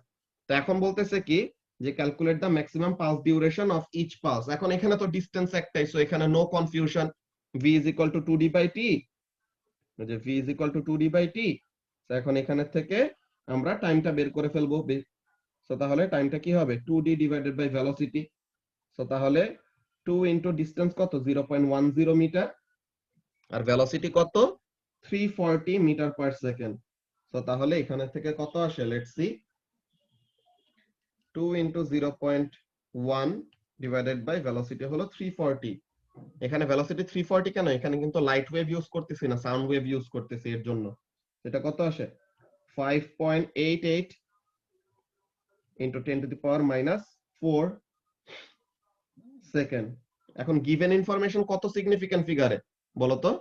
তো এখন বলতেছে কি, যে calculate the maximum pulse duration of each pulse. এখন এখানে তো ডিসটেন্স একটাই, সো এখানে no confusion, v is equal to 2d/t, যে v is equal to 2d/t। তো এখন এখানে থেকে আমরা টাইমটা বের করে ফেলবো। সো তাহলে টাইমটা কি হবে, 2d divided by velocity. So তাহলে 2 ইনটু ডিসটেন্স কত, 0.10 মিটার, আর ভেলোসিটি কত, 340 মিটার পার সেকেন্ড। তো তাহলে এখানে থেকে কত আসে, let's see, 2 into 0.1 divided by velocity হলো 340। এখানে ভেলোসিটি 340 কেন, এখানে কিন্তু লাইট ওয়েভ ইউজ করতেছি না, সাউন্ড ওয়েভ ইউজ করতেছি, এর জন্য এটা কত আসে, 5.88 into 10 to the power -4 second. এখন গিভেন ইনফরমেশন কত সিগনিফিক্যান্ট ফিগারে বলো তো,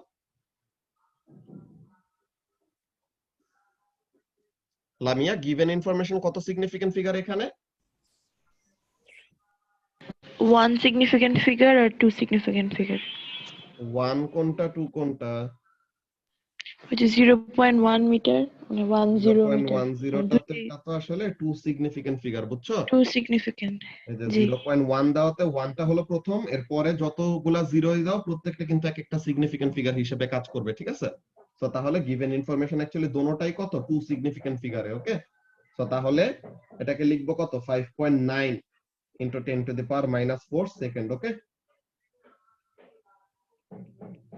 লামিয়া, গিভেন ইনফরমেশন কত সিগনিফিক্যান্ট ফিগার এখানে? 1 significant figure or 2 significant figure? 1 কোনটা 2 কোনটা? Which is 0.1 meter and 10 meter. 0.10টাতে এটা তো আসলে 2 সিগনিফিক্যান্ট ফিগার, বুঝছো? 2 significant. এই যে জি 0.1 দেওয়াতে 1টা হলো প্রথম, এরপরে যতগুলা জিরোই দাও প্রত্যেকটা কিন্তু এক একটা সিগনিফিক্যান্ট ফিগার হিসেবে কাজ করবে, ঠিক আছে? তো তাহলে গিভেন ইনফরমেশন অ্যাকচুয়ালি দোনোটাই কত, 2 সিগনিফিক্যান্ট ফিগারে। ওকে, তো তাহলে এটাকে লিখবো কত, 5.9 into 10 to the power -4 second. Okay,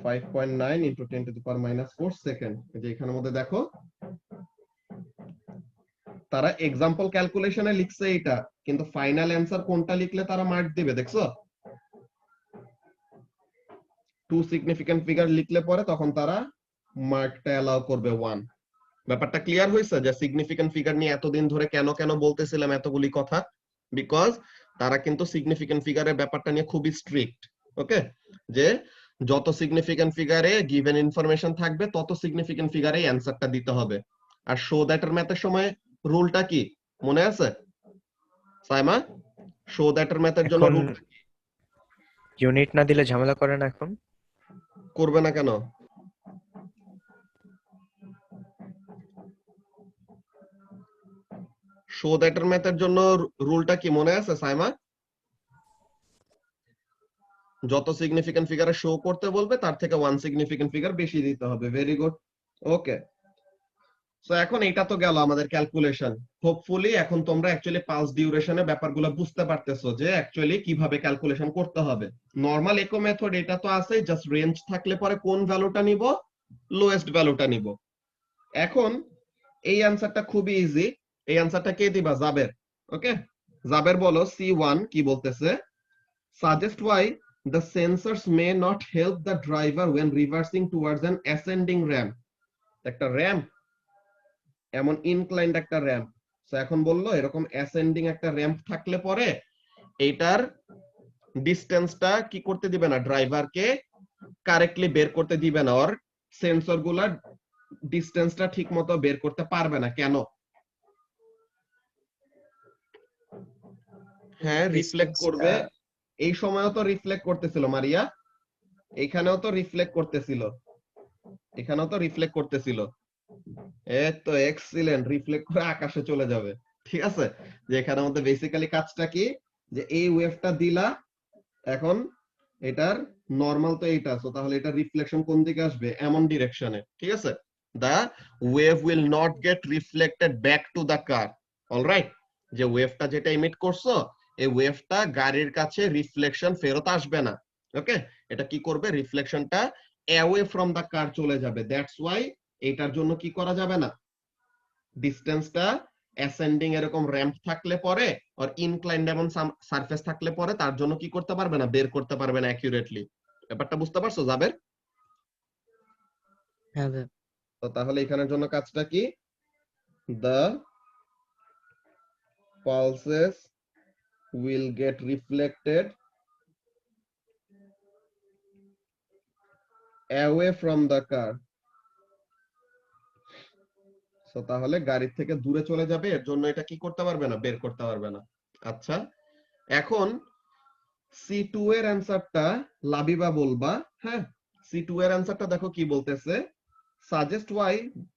5.9 into 10 to the power -4 second. যে এখানের মধ্যে দেখো তারা এক্সাম্পল ক্যালকুলেশনে লিখছে এটা, কিন্তু ফাইনাল অ্যান্সার কোনটা লিখলে তারা মার্ক দিবে দেখছো, 2 সিগনিফিক্যান্ট ফিগার লিখলে পরে তখন তারা মার্কটা অ্যালাউ করবে 1। ব্যাপারটা ক্লিয়ার হয়েছে যে সিগনিফিক্যান্ট ফিগার নিয়ে এতদিন ধরে কেন কেন বলতেছিলাম এতগুলি কথা, বিকজ তারা কিন্তু সিগনিফিক্যান্ট ফিগারের ব্যাপারটা নিয়ে খুবই স্ট্রিক্ট। ওকে, যে যত সিগনিফিক্যান্ট ফিগারে গিভেন ইনফরমেশন থাকবে তত সিগনিফিক্যান্ট ফিগারে অ্যান্সারটা দিতে হবে। আর শো দ্যাটের ম্যাথের সময় রুলটা কি মনে আছে সাইমা, শো দ্যাটের ম্যাথের জন্য এখন রুলটা কি? ইউনিট না দিলে ঝামেলা করে না এখন? করবে না কেন, শো দ্যাটের ম্যাথের জন্য রুলটা কি মনে আছে সাইমা? যত সিগনিফিক্যান্ট ফিগারে শো করতে বলবে তার থেকে 1 সিগনিফিক্যান্ট ফিগার বেশি দিতে হবে। Very good. ওকে, সো এখন এটা তো গেল আমাদের ক্যালকুলেশন। হোপফুলি এখন তোমরা অ্যাকচুয়ালি পালস ডিউরেশনের ব্যাপারগুলো বুঝতে পারতেছো যে অ্যাকচুয়ালি কিভাবে ক্যালকুলেশন করতে হবে। নরমাল ইকো মেথড এটা তো আছে, জাস্ট রেঞ্জ থাকলে পরে কোন ভ্যালুটা নিব, লোয়েস্ট ভ্যালুটা নিব। এখন এই অ্যানসারটা খুবই ইজি, এই অ্যানসারটা কে দিবা, জাবের। ওকে, জাবের বলো C1 কি বলতেছে, suggest why the sensors may not help the driver when reversing towards an ascending ramp। একটা র্যাম্প, এমন ইনক্লাইন্ড একটা র্যাম্প, সো এখন বললো এরকম অ্যাসেন্ডিং একটা র্যাম্প থাকলে পরে এইটার ডিসটেন্সটা কি করতে দিবে না, ড্রাইভারকে কারেক্টলি বের করতে দিবে না, ওর সেন্সর গুলা ডিসটেন্সটা ঠিক মতো বের করতে পারবে না কেন? হ্যাঁ, রিফ্লেক্ট করবে। এই সময়ও তো রিফ্লেক্ট করতেছিল মারিয়া, এখানেও তো রিফ্লেক্ট করতেছিল, এখানেও তো রিফ্লেক্ট করতেছিল। এই তো এক্সিলেন্ট, রিফ্লেক্ট করে আকাশে চলে যাবে। ঠিক আছে, যে এখানের মধ্যে বেসিক্যালি কাজটা কি, যে এই ওয়েভটা দিলা, এখন এটার নরমাল তো এইটা, সো তাহলে এটা রিফ্লেকশন কোন দিকে আসবে, এমন ডিরেকশনে। ঠিক আছে, the wave will not get reflected back to the car. Alright, যে ওয়েভটা যেটা ইমিট করছো, এই ওয়েভটা গাড়ির কাছে রিফ্লেকশন ফেরত আসবে না। ওকে, এটা কি করবে, রিফ্লেকশনটা অ্যাওয়ে ফ্রম দা কার চলে যাবে। দ্যাটস ওয়াই এটার জন্য কি করা যাবে না, ডিসটেন্সটা অ্যাসেন্ডিং এরকম র‍্যাম্প থাকলে পরে আর ইনক্লাইন্ড এমন সারফেস থাকলে পরে তার জন্য কি করতে পারবে না, বের করতে পারবে না অ্যাকুরেটলি। ব্যাপারটা বুঝতে পারছো জাবের? হ্যাঁ ভাই। তো তাহলে এখানের জন্য কাজটা কি, the pulses will get reflected away from the car. So তাহলে গাড়ির থেকে দূরে চলে যাবে, এর জন্য এটা কি করতে পারবে না, বের করতে পারবে না। আচ্ছা, এখন C2 এর অ্যানসারটা লাবিবা বলবা। হ্যাঁ, C2 এর অ্যানসারটা দেখো কি বলতেছে, suggest why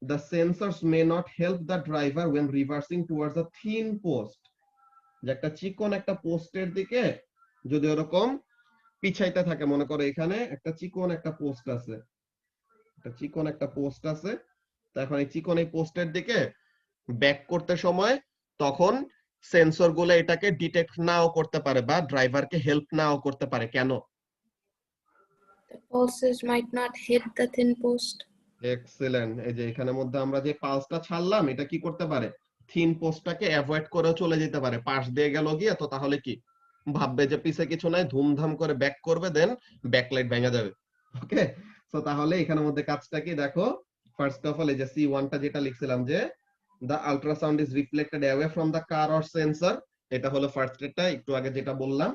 the sensors may not help the driver when reversing towards a thin post. যে একটা চিকন একটা পোস্টের দিকে যদি এরকম পিছাইতে থাকে, মনে করো এখানে একটা চিকন একটা পোস্ট আছে, একটা চিকন একটা পোস্ট আছে, তো এখন এই চিকন এই পোস্টের দিকে ব্যাক করতে সময় তখন সেন্সর গুলো এটাকে ডিটেক্ট নাও করতে পারে বা ড্রাইভারকে হেল্প নাও করতে পারে। কেন? The pulses might not hit the thin post. Excellent, এই যে এখানের মধ্যে আমরা যে পালসটা ছাড়লাম, এটা কি করতে পারে, থিন পোস্টটাকে অ্যাভয়েড করে চলে যেতে পারে, পাশ দিয়ে গেল গিয়ে, তো তাহলে কি ভাববে যে পিছে কিছু নাই, ধুমধাম করে ব্যাক করবে, দেন ব্যাকলাইট ভেঙে যাবে। ওকে, সো তাহলে এখানের মধ্যে কাজটা কি দেখো, ফার্স্ট অফ অল এই যে C1টা যেটা লিখছিলাম, যে the ultrasound is reflected away from the car or sensor, এটা হলো ফার্স্ট এটা একটু আগে যেটা বললাম।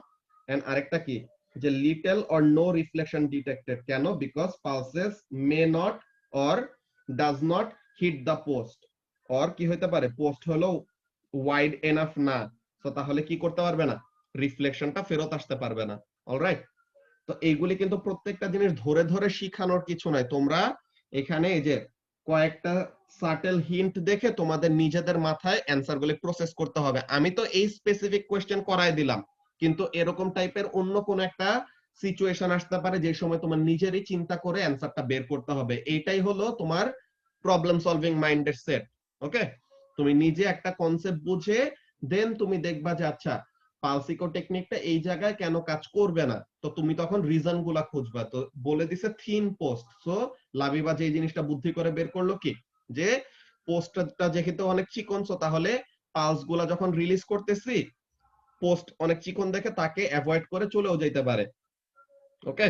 এন্ড আরেকটা কি, যে little or no reflection detected. কেন? Because pulses may not or does not hit the post, or কি হতে পারে, পোস্ট হলো ওয়াইড এনাফ না, তো তাহলে কি করতে পারবে না, রিফ্লেকশনটা ফেরত আসতে পারবে না। অলরাইট, তো এইগুলি কিন্তু প্রত্যেকটা জিনিস ধরে ধরে শিখানোর কিছু নাই, তোমরা এখানে এই যে কয়েকটা সাটেল হিন্ট দেখে তোমাদের নিজেদের মাথায় অ্যানসার গুলি প্রসেস করতে হবে। আমি তো এই স্পেসিফিক কোয়েশ্চেন করাই দিলাম, কিন্তু এরকম টাইপের অন্য কোন একটা সিচুয়েশন আসতে পারে যে সময় তোমার নিজেরই চিন্তা করে অ্যানসারটা বের করতে হবে। এইটাই হলো তোমার প্রবলেম সলভিং মাইন্ডের সেট। ওকে, তুমি নিজে একটা কনসেপ্ট বুঝে দেন তুমি দেখবা যে আচ্ছা পালসিকো টেকনিকটা এই জায়গায় কেন কাজ করবে না, তো তুমি তখন রিজন গুলা খুঁজবা। তো বলে দিছে থিন পোস্ট, সো লাবিবা যে জিনিসটা বুদ্ধি করে বের করলো কি, যে পোস্টটা যেহেতু অনেক চিকন, সো তাহলে পালস গুলা যখন রিলিজ করতেছি পোস্ট অনেক চিকন দেখে তাকে অ্যাভয়েড করে চলেও যেতে পারে। ওকে,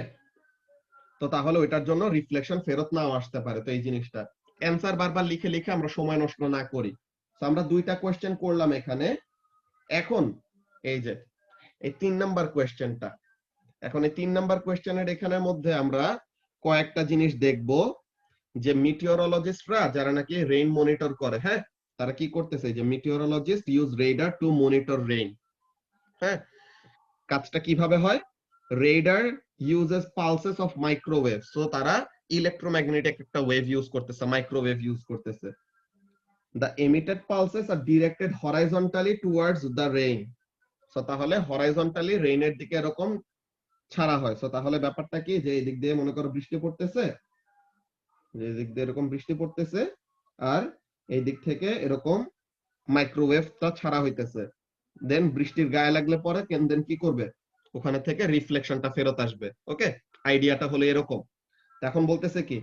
তো তাহলে ওইটার জন্য রিফ্লেকশন ফেরত নাও আসতে পারে। তো এই জিনিসটা অ্যানসার বারবার লিখে লিখে আমরা সময় নষ্ট না করি। তো আমরা দুইটা কোয়েশ্চেন করলাম এখানে। এখন এই যে এই 3 নাম্বার কোয়েশ্চেনটা, এখন এই 3 নাম্বার কোয়েশ্চেনের এখানের মধ্যে আমরা কয়েকটা জিনিস দেখব, যে মিটিওরোলজিস্টরা যারা নাকি রেইন মনিটর করে, হ্যাঁ, তারা কি করতেছে, যে meteorologist use radar to monitor rain. হ্যাঁ, কাজটা কিভাবে হয়, radar uses pulses of microwave, so তারা ইলেকট্রোম্যাগনেটিক একটা ওয়েভ ইউজ করতেছে, মাইক্রোওয়েভ ইউজ করতেছে। The emitted pulses are directed horizontally towards the rain, so তাহলে হরাইজন্টালি রেইনের দিকে এরকম ছাড়া হয়। সো তাহলে ব্যাপারটা কি, যে এই দিক দিয়ে মনে করো বৃষ্টি পড়তেছে, যে দিক দিয়ে এরকম বৃষ্টি পড়তেছে, আর এই দিক থেকে এরকম মাইক্রোওয়েভটা ছাড়া হইতেছে, দেন বৃষ্টির গায়ে লাগলে পরে দেন কি করবে, ওখানে থেকে রিফ্লেকশনটা ফেরত আসবে। ওকে, আইডিয়াটা হলো এরকম। এখন বলতেছে কি,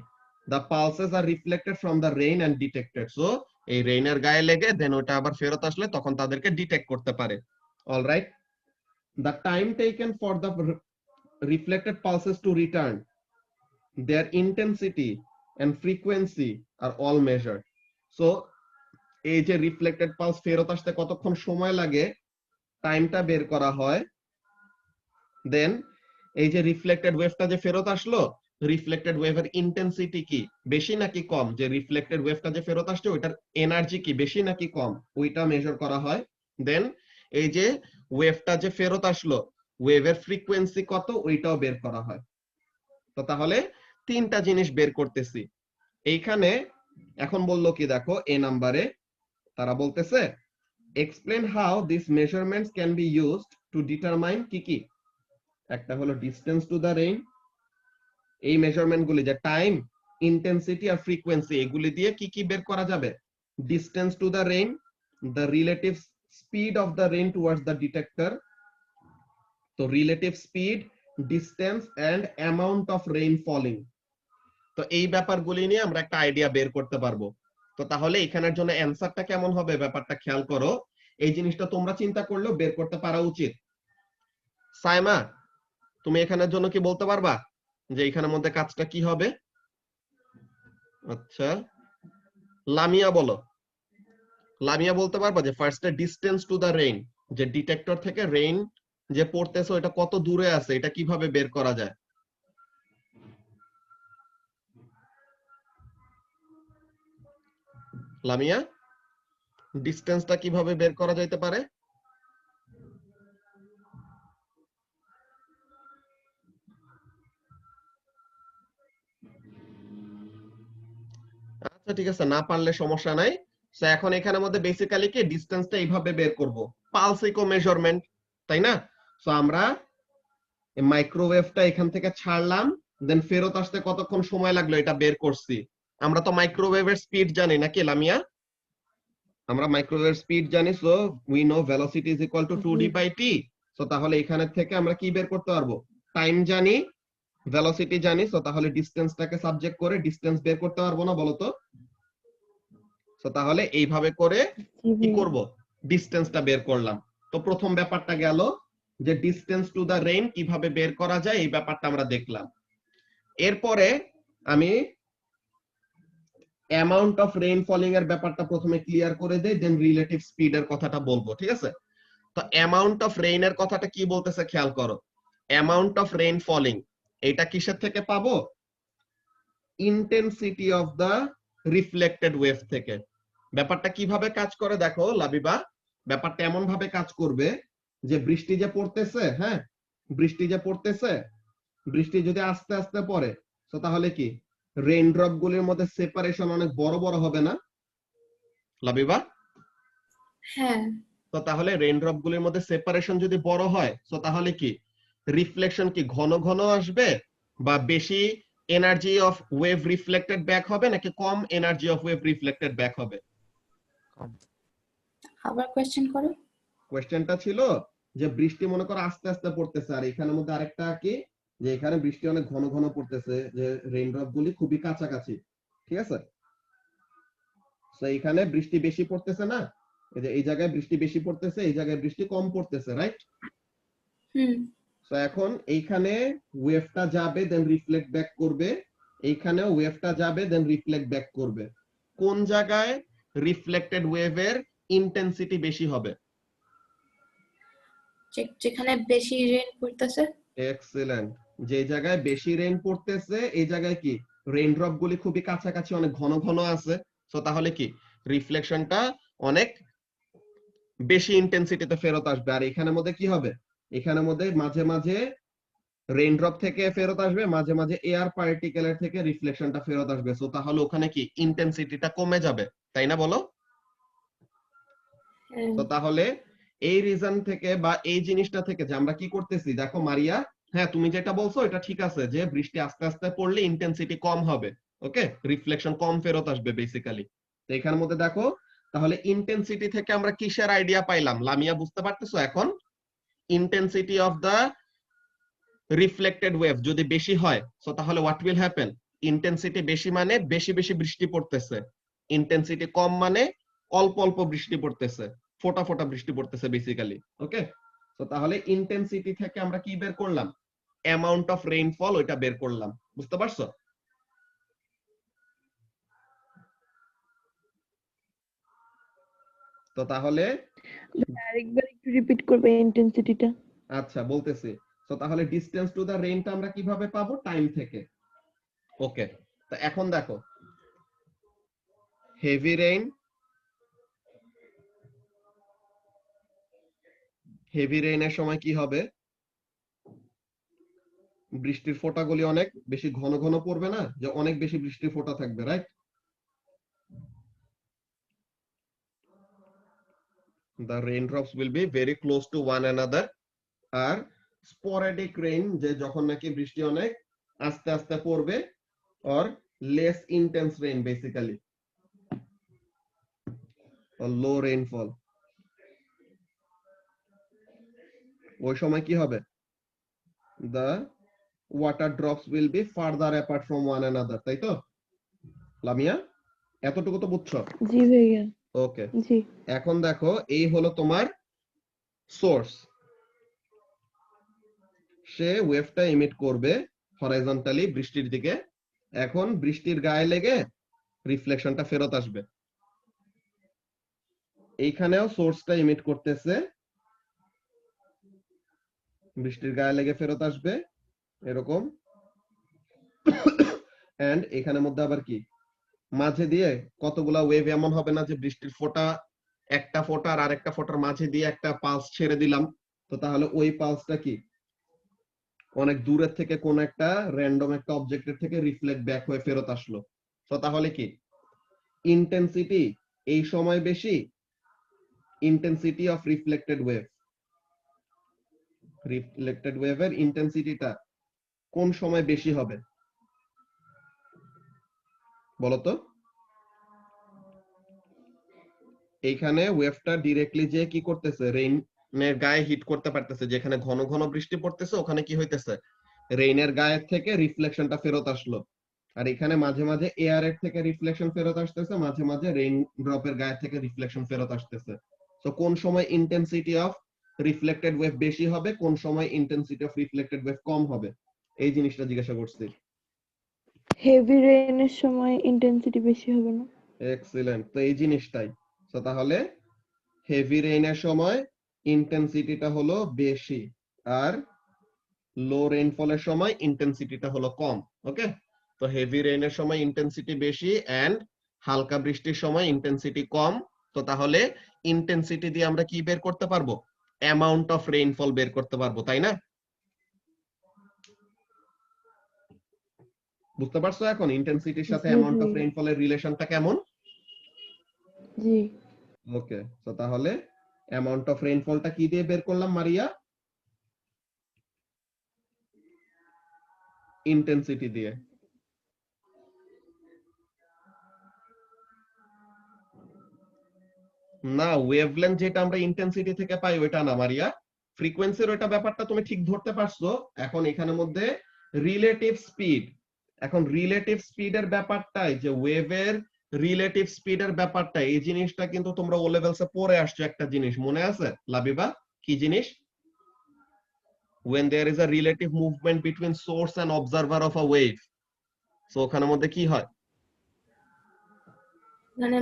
the pulses are reflected from the rain and detected, so এই রেইনের গায়ে লেগে দেন ওটা আবার ফেরত আসলে তখন তাদেরকে ডিটেক্ট করতে পারে। Alright, the time taken for the reflected pulses to return, their intensity and frequency are all measured. So এই যে রিফ্লেক্টেড পালস ফেরত আসতে কতক্ষণ সময় লাগে, টাইমটা বের করা হয়। দেন এই যে রিফ্লেক্টেড ওয়েভটা যে ফেরত আসলো, রিফ্লেক্টেড ওয়েভের ইন্টেন্সিটি কি, বেশি নাকি কম, যে রিফ্লেক্টেড ওয়েভটা যে ফেরত আসছে ওইটার এনার্জি কি বেশি নাকি কম, ওইটা মেজার করা হয়। দেন এই যে ওয়েভটা যে ফেরত আসলো ওয়েভের ফ্রিকোয়েন্সি কত ওইটাও বের করা হয়। তো তাহলে তিনটা জিনিস বের করতেছি এইখানে। এখন বললো কি দেখো এ নাম্বারে তারা বলতেছে explain how this measurements can be used to determine কি কি। একটা হলো ডিসটেন্স টু দ্য রেইন, এই মেজারমেন্ট গুলি যে টাইম, ইন্টেন্সিটি আর ফ্রিকোয়েন্সি এগুলি দিয়ে কি কি বের করা যাবে। Distance to the rain, the relative speed of the rain towards the detector. তো relative speed, distance and amount of rain falling. তো এই ব্যাপারগুলি নিয়ে আমরা একটা আইডিয়া বের করতে পারবো। তো তাহলে এখানের জন্য অ্যানসারটা কেমন হবে ব্যাপারটা খেয়াল করো। এই জিনিসটা তোমরা চিন্তা করলেও বের করতে পারা উচিত। সাইমা তুমি এখানের জন্য কি বলতে পারবা যে এখানের মধ্যে কাজটা কি হবে? আচ্ছা লামিয়া বলো, লামিয়া বলতে পারবা যে ফার্স্টে ডিসটেন্স টু দা রেইন, যে ডিটেক্টর থেকে রেইন যে পড়তেছে ওটা কত দূরে আছে এটা কিভাবে বের করা যায়? লামিয়া ডিসটেন্সটা কিভাবে বের করা যাইতে পারে? আচ্ছা ঠিক আছে, না পারলে সমস্যা নাই। সো এখন এখানের মধ্যে বেসিক্যালি কি ডিসটেন্সটা এইভাবে বের করব, পালস ইকো মেজারমেন্ট, তাই না? সো আমরা এই মাইক্রোওয়েভটা এখান থেকে ছাড়লাম, দেন ফেরত আসতে কতক্ষণ সময় লাগলো এটা বের করছি। আমরা তো মাইক্রোওয়েভের স্পিড জানি নাকি লামিয়া? আমরা মাইক্রোওয়েভ স্পিড জানি, so we know velocity is equal to 2d by t। So তাহলে এখানে থেকে আমরা কি বের করতে পারবো? টাইম জানি, ভেলোসিটি জানি, সো তাহলে ডিসটেন্সটাকে সাবজেক্ট করে ডিসটেন্স বের করতে পারবো না বলো তো? সো তাহলে এইভাবে করে কি করব, ডিসটেন্সটা বের করলাম। তো প্রথম ব্যাপারটা গেল যে ডিসটেন্স টু দা রেইন কিভাবে বের করা যায় এই ব্যাপারটা আমরা দেখলাম। এরপরে আমি অ্যামাউন্ট অফ রেইন ফলিং এর ব্যাপারটা প্রথমে ক্লিয়ার করে দেই, দেন রিলেটিভ স্পিড এর কথাটা বলবো, ঠিক আছে? তো অ্যামাউন্ট অফ রেইন এর কথাটা কি বলতেছে খেয়াল করো। অ্যামাউন্ট অফ রেইন ফলিং এটা কিসের থেকে পাবো? Intensity of the reflected wave থেকে। ব্যাপারটা কিভাবে কাজ করে দেখো লাবিবা, ব্যাপারটা এমন ভাবে কাজ করবে যে বৃষ্টি যে পড়তেছে, হ্যাঁ বৃষ্টি যে পড়তেছে, বৃষ্টি যদি আস্তে আস্তে পড়ে তো তাহলে কি রেইন ড্রপ গুলির মধ্যে সেপারেশন অনেক বড় বড় হবে না লাবিবা? হ্যাঁ। তো তাহলে রেইন ড্রপ গুলির মধ্যে সেপারেশন যদি বড় হয় তো তাহলে কি রিফ্লেকশন কি ঘন ঘন আসবে, বা বেশি energy of wave reflected back হবে নাকি কম energy of wave reflected back হবে? আবার কোশ্চেন করো। কোশ্চেনটা ছিল যে বৃষ্টি মনে করো আস্তে আস্তে পড়তেছে, আর এখানের মধ্যে আরেকটা কি যে এখানে বৃষ্টি অনেক ঘন ঘন পড়তেছে, যে রেইনড্রপ গুলি খুবই কাছাকাছি, ঠিক আছে? তো এখানে বৃষ্টি বেশি পড়তেছে না, এই যে এই জায়গায় বৃষ্টি বেশি পড়তেছে, এই জায়গায় বৃষ্টি কম পড়তেছে, রাইট? তো এখন এইখানে ওয়েভটা যাবে দেন রিফ্লেক্ট ব্যাক করবে, এইখানেও ওয়েভটা যাবে দেন রিফ্লেক্ট ব্যাক করবে। কোন জায়গায় রিফ্লেক্টেড ওয়েভের ইন্টেন্সিটি বেশি হবে? যেখানে বেশি রেইন পড়তেছে। এক্সেলেন্ট, যে জায়গায় বেশি রেইন পড়তেছে এই জায়গায় কি রেইন ড্রপ গুলি খুবই কাছাকাছি অনেক ঘন ঘন আছে, সো তাহলে কি রিফ্লেকশনটা অনেক বেশি ইন্টেন্সিটিতে ফেরত আসবে। আর এখানের মধ্যে কি হবে, এখানের মধ্যে মাঝে মাঝে রেইন ড্রপ থেকে ফেরত আসবে, মাঝে মাঝে এয়ার পার্টিকেলের থেকে রিফ্লেকশনটা ফেরত আসবে, সো তাহলে ওখানে কি ইন্টেন্সিটিটা কমে যাবে, তাই না বলো? তো তাহলে এই রিজন থেকে বা এই জিনিসটা থেকে যে আমরা কি করতেছি দেখো মারিয়া, হ্যাঁ তুমি যেটা বলছো এটা ঠিক আছে যে বৃষ্টি আস্তে আস্তে পড়লে ইন্টেন্সিটি কম হবে, ওকে রিফ্লেকশন কম ফেরত আসবে বেসিক্যালি। তো এখানের মধ্যে দেখো তাহলে ইন্টেন্সিটি থেকে আমরা কিসের আইডিয়া পাইলাম লামিয়া, বুঝতে পারতেছো এখন? Intensity of the reflected wave যদি বেশি হয় সো তাহলে হোয়াট উইল হ্যাপেন, ইন্টেন্সিটি বেশি মানে বেশি বেশি বৃষ্টি পড়তেছে, ইন্টেন্সিটি কম মানে অল্প অল্প বৃষ্টি পড়তেছে, ফোঁটা ফোঁটা বৃষ্টি পড়তেছে বেসিক্যালি, ওকে? তো তাহলে ইন্টেন্সিটি থেকে আমরা কি বের করলাম, অ্যামাউন্ট অফ রেইনফল ওইটা বের করলাম, বুঝতে পারছো? তো তাহলে আরেকবার একটু রিপিট করবে ইন্টেন্সিটিটা। আচ্ছা বলতেছি। তো তাহলে ডিসটেন্স টু দা রেইনটা আমরা কিভাবে পাবো, টাইম থেকে। ওকে, তো এখন দেখো হেভি রেইন, হেভি রেইনের সময় কি হবে? বৃষ্টির ফোঁটাগুলি অনেক বেশি ঘন ঘন পড়বে না, যে অনেক বেশি বৃষ্টির ফোঁটা থাকবে, right? The raindrops will be very close to one another. আর স্পোরেডিক রেইন, যে যখন নাকি বৃষ্টি অনেক আস্তে আস্তে পড়বে, or less intense rain basically, or low rainfall, ওই সময় কি হবে? The water drops will be further apart from one another, তাই তো লামিয়া? এতটুকু তো বুঝছো? জি ভাইয়া, ওকে, জি। এখন দেখো এই হলো তোমার সোর্স, সে ওয়েভটা ইমিট করবে হরাইজন্টালি বৃষ্টির দিকে, এখন বৃষ্টির গায়ে লেগে রিফ্লেকশনটা ফেরত আসবে। এইখানেও সোর্সটা ইমিট করতেছে, বৃষ্টির গায়ে লেগে ফেরত আসবে এরকম, এন্ড এখানের মধ্যে আবার কি মাঝে দিয়ে কতগুলা ওয়েভ এমন হবে না যে বৃষ্টির ফোঁটা, একটা ফোঁটা আর আরেকটা ফোঁটার মাঝে দিয়ে একটা পালস ছেড়ে দিলাম, তো তাহলে ওই পালসটা কি অনেক দূরের থেকে কোন একটা র্যান্ডম একটা অবজেক্টের থেকে রিফ্লেক্ট ব্যাক হয়ে ফেরত আসলো। তো তাহলে কি ইন্টেন্সিটি এই সময় বেশি, intensity of reflected wave, reflected ওয়েভের ইন্টেন্সিটিটা কোন সময় বেশি হবে বলতো? এইখানে ওয়েভটা ডিরেক্টলি যে কি করতেছে, রেইনের গায়ে হিট করতে পারতেছে, যেখানে ঘন ঘন বৃষ্টি পড়তেছে ওখানে কি হইতেছে, রেইনের গায়ের থেকে রিফ্লেকশনটা ফেরত আসলো, আর এখানে মাঝে মাঝে এয়ারের থেকে রিফ্লেকশন ফেরত আসতেছে, মাঝে মাঝে রেইন ড্রপের গায়ে থেকে রিফ্লেকশন ফেরত আসতেছে। তো কোন সময় ইন্টেন্সিটি অফ রিফ্লেক্টেড ওয়েভ বেশি হবে, কোন সময় ইন্টেন্সিটি অফ রিফ্লেক্টেড ওয়েভ কম হবে, এই জিনিসটা জিজ্ঞাসা করছি। হেভি রেইনের সময় ইন্টেন্সিটি বেশি হবে না? এক্সিলেন্ট, তো এই জিনিসটাই। তো তাহলে হেভি রেইনের সময় ইন্টেন্সিটিটা হলো বেশি, আর লো রেইনফলের সময় ইন্টেন্সিটিটা হলো কম। ওকে, তো হেভি রেইনের সময় ইন্টেন্সিটি বেশি এন্ড হালকা বৃষ্টির সময় ইন্টেন্সিটি কম। তো তাহলে ইন্টেন্সিটি দিয়ে আমরা কি বের করতে পারবো? অ্যামাউন্ট অফ রেইনফল বের করতে পারবো, তাই না? বুঝতে পারছো এখন ইন্টেন্সিটির সাথে জি অ্যামাউন্ট অফ ভাইয়া, রেইনফলের রিলেশনটা কেমন? জি। ওকে, তো তাহলে অ্যামাউন্ট অফ রেইনফলটা কি দিয়ে বের করলাম মারিয়া? ইন্টেন্সিটি দিয়ে। না, ওয়েভলেন্থ যেটা আমরা ইন্টেন্সিটি থেকে পাই ওইটা না মারিয়া, ফ্রিকোয়েন্সির ওইটা ব্যাপারটা তুমি ঠিক ধরতে পারছো। এখন এখানের মধ্যে রিলেটিভ স্পিড, এখন রিলেটিভ স্পিডের ব্যাপারটাই, যে ওয়েভের রিলেটিভ স্পিডের ব্যাপারটা, এই জিনিসটা কিন্তু তোমরা ও লেভেলসে পড়ে আসছো। একটা জিনিস মনে আছে লাবিবা, কি জিনিস? when there is a relative movement between source and observer of a wave, so ওখানের মধ্যে কি হয়? মানে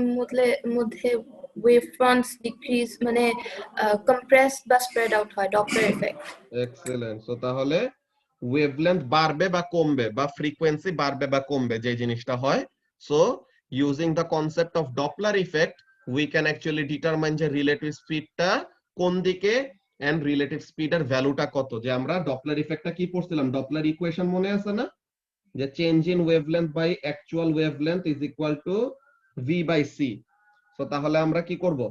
মধ্যে ওয়েভ ফ্রন্টস ডিক্রিজ, মানে কম্প্রেসড বা স্প্রেড আউট হয়, ডপলার এফেক্ট। এক্সেলেন্ট, সো তাহলে ওয়েভলেন্থ বাড়বে বা কমবে বা ফ্রিকোয়েন্সি বাড়বে বা কমবে, যে জিনিসটা হয়। So using the concept of Doppler effect we can actually determine যে রিলেটিভ স্পিডটা কোন দিকে এন্ড রিলেটিভ স্পিডের ভ্যালুটা কত। যে আমরা ডপলার ইফেক্টটা কি পড়ছিলাম, ডপলার ইকুয়েশন মনে আছে না? যে change in wavelength by actual wavelength is equal to V by C. So তাহলে আমরা কি করব,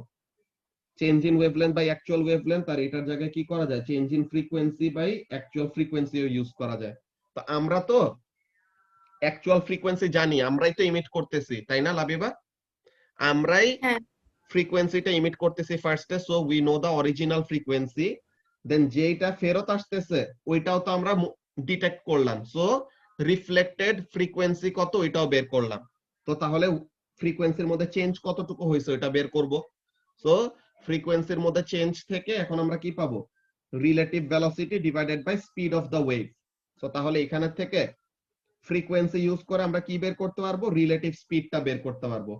change in wavelength by actual wavelength, আর এটার জায়গায় কি করা যায়, change in frequency by actual ফ্রিকোয়েন্সিও ইউজ করা যায়। তো আমরা তো অ্যাকচুয়াল ফ্রিকোয়েন্সি জানি, আমরাই তো ইমিট করতেছি, তাই না লাবিবা? আমরাই হ্যাঁ, ফ্রিকোয়েন্সিটা ইমিট করতেছি ফার্স্টে, so we know the original frequency, then যেটা ফেরত আসতেছে ওইটাও তো আমরা ডিটেক্ট করলাম, সো রিফ্লেক্টেড ফ্রিকোয়েন্সি কত ওইটাও বের করলাম। তো তাহলে ফ্রিকোয়েন্সির মধ্যে চেঞ্জ কতটুকু হয়েছে ওইটা বের করব। সো ফ্রিকোয়েন্সির মধ্যে চেঞ্জ থেকে এখন আমরা কি পাবো, relative velocity divided by speed of the wave. So তাহলে এখানে থেকে ফ্রিকোয়েন্সি ইউজ করে আমরা কি বের করতে পারবো, রিলেটিভ স্পিডটা বের করতে পারবো।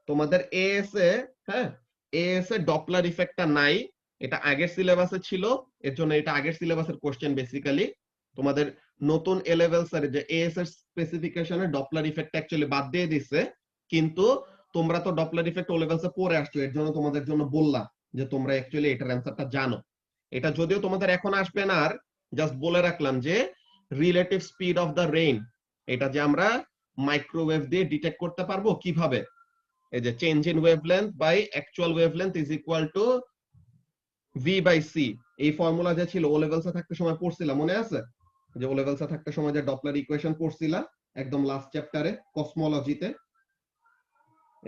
তোমাদের এএস এ, হ্যাঁ, এএস এ ডপলার ইফেক্টটা নাই, এটা আগের সিলেবাসে ছিল, এর জন্য এটা আগের সিলেবাসের কোশ্চেন বেসিক্যালি। তোমাদের নতুন এ লেভেল স্যারে যে এএস এর স্পেসিফিকেশনে ডপলার ইফেক্ট অ্যাকচুয়ালি বাদ দিয়ে দিছে, কিন্তু তোমরা তো ডপলার ইফেক্ট ও লেভেলসে পড়ে আসছো, এর জন্য তোমাদের জন্য বললাম যে তোমরা অ্যাকচুয়ালি এটার অ্যান্সারটা জানো। এটা যদিও তোমাদের এখন আসবে না, আর জাস্ট বলে রাখলাম যে relative speed of the rain, এটা যে আমরা মাইক্রোওয়েভ দিয়ে ডিটেক্ট করতে পারবো কিভাবে, এই যে change in wavelength by actual wavelength is equal to V by C. এই ফর্মুলা যে ছিল ও লেভেলসে থাকতে সময় পড়ছিলাম, মনে আছে? যে ও লেভেলসে থাকতে সময় যে ডপলার ইকুয়েশন পড়ছিলাম একদম লাস্ট চ্যাপ্টারে কসমোলজিতে,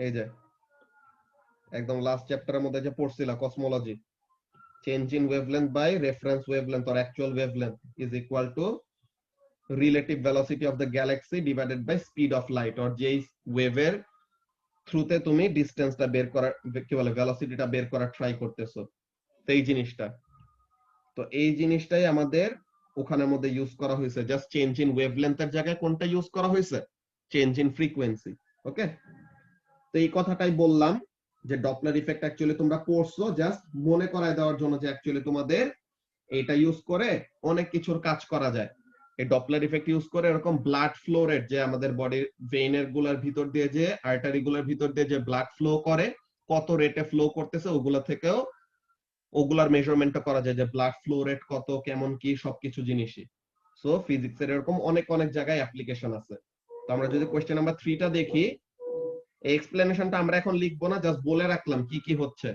এই যে একদম লাস্ট চ্যাপ্টারের মধ্যে যে পড়ছিলাম cosmology, change in wavelength by reference wavelength or actual wavelength is equal to relative velocity of the galaxy divided by speed of light, or যেই ওয়েভের থ্রুতে তুমি ডিসটেন্সটা বের করার, কি বলে, ভেলোসিটিটা বের করার ট্রাই করতেছো, তো এই জিনিসটা, তো এই জিনিসটাই আমাদের ওখানের মধ্যে ইউজ করা হয়েছে। জাস্ট চেঞ্জ ইন ওয়েভলেন্থের জায়গায় কোনটা ইউজ করা হয়েছে? Change in frequency. ওকে, তো এই কথাটাই বললাম যে ডপলার ইফেক্ট অ্যাকচুয়ালি তোমরা পড়ছো, জাস্ট মনে করায় দেওয়ার জন্য যে অ্যাকচুয়ালি তোমাদের এটা ইউজ করে অনেক কিছুর কাজ করা যায়। এই ডপলার ইফেক্ট ইউজ করে এরকম ব্লাড ফ্লো রেট, যে আমাদের বডির ভেইনের গুলার ভিতর দিয়ে, যে আর্টারি গুলার ভিতর দিয়ে যে ব্লাড ফ্লো করে, কত রেটে ফ্লো করতেছে, ওগুলা থেকেও ওগুলার মেজারমেন্টটা করা যায়, যে ব্লাড ফ্লো রেট কত, কেমন কি, সবকিছু জিনিসই। সো ফিজিক্সের এরকম অনেক অনেক জায়গায় অ্যাপ্লিকেশন আছে। তো আমরা যদি কোশ্চেন নাম্বার 3টা দেখি, এই এক্সপ্লেনেশনটা আমরা এখন লিখবো না, জাস্ট বলে রাখলাম কি কি হচ্ছে।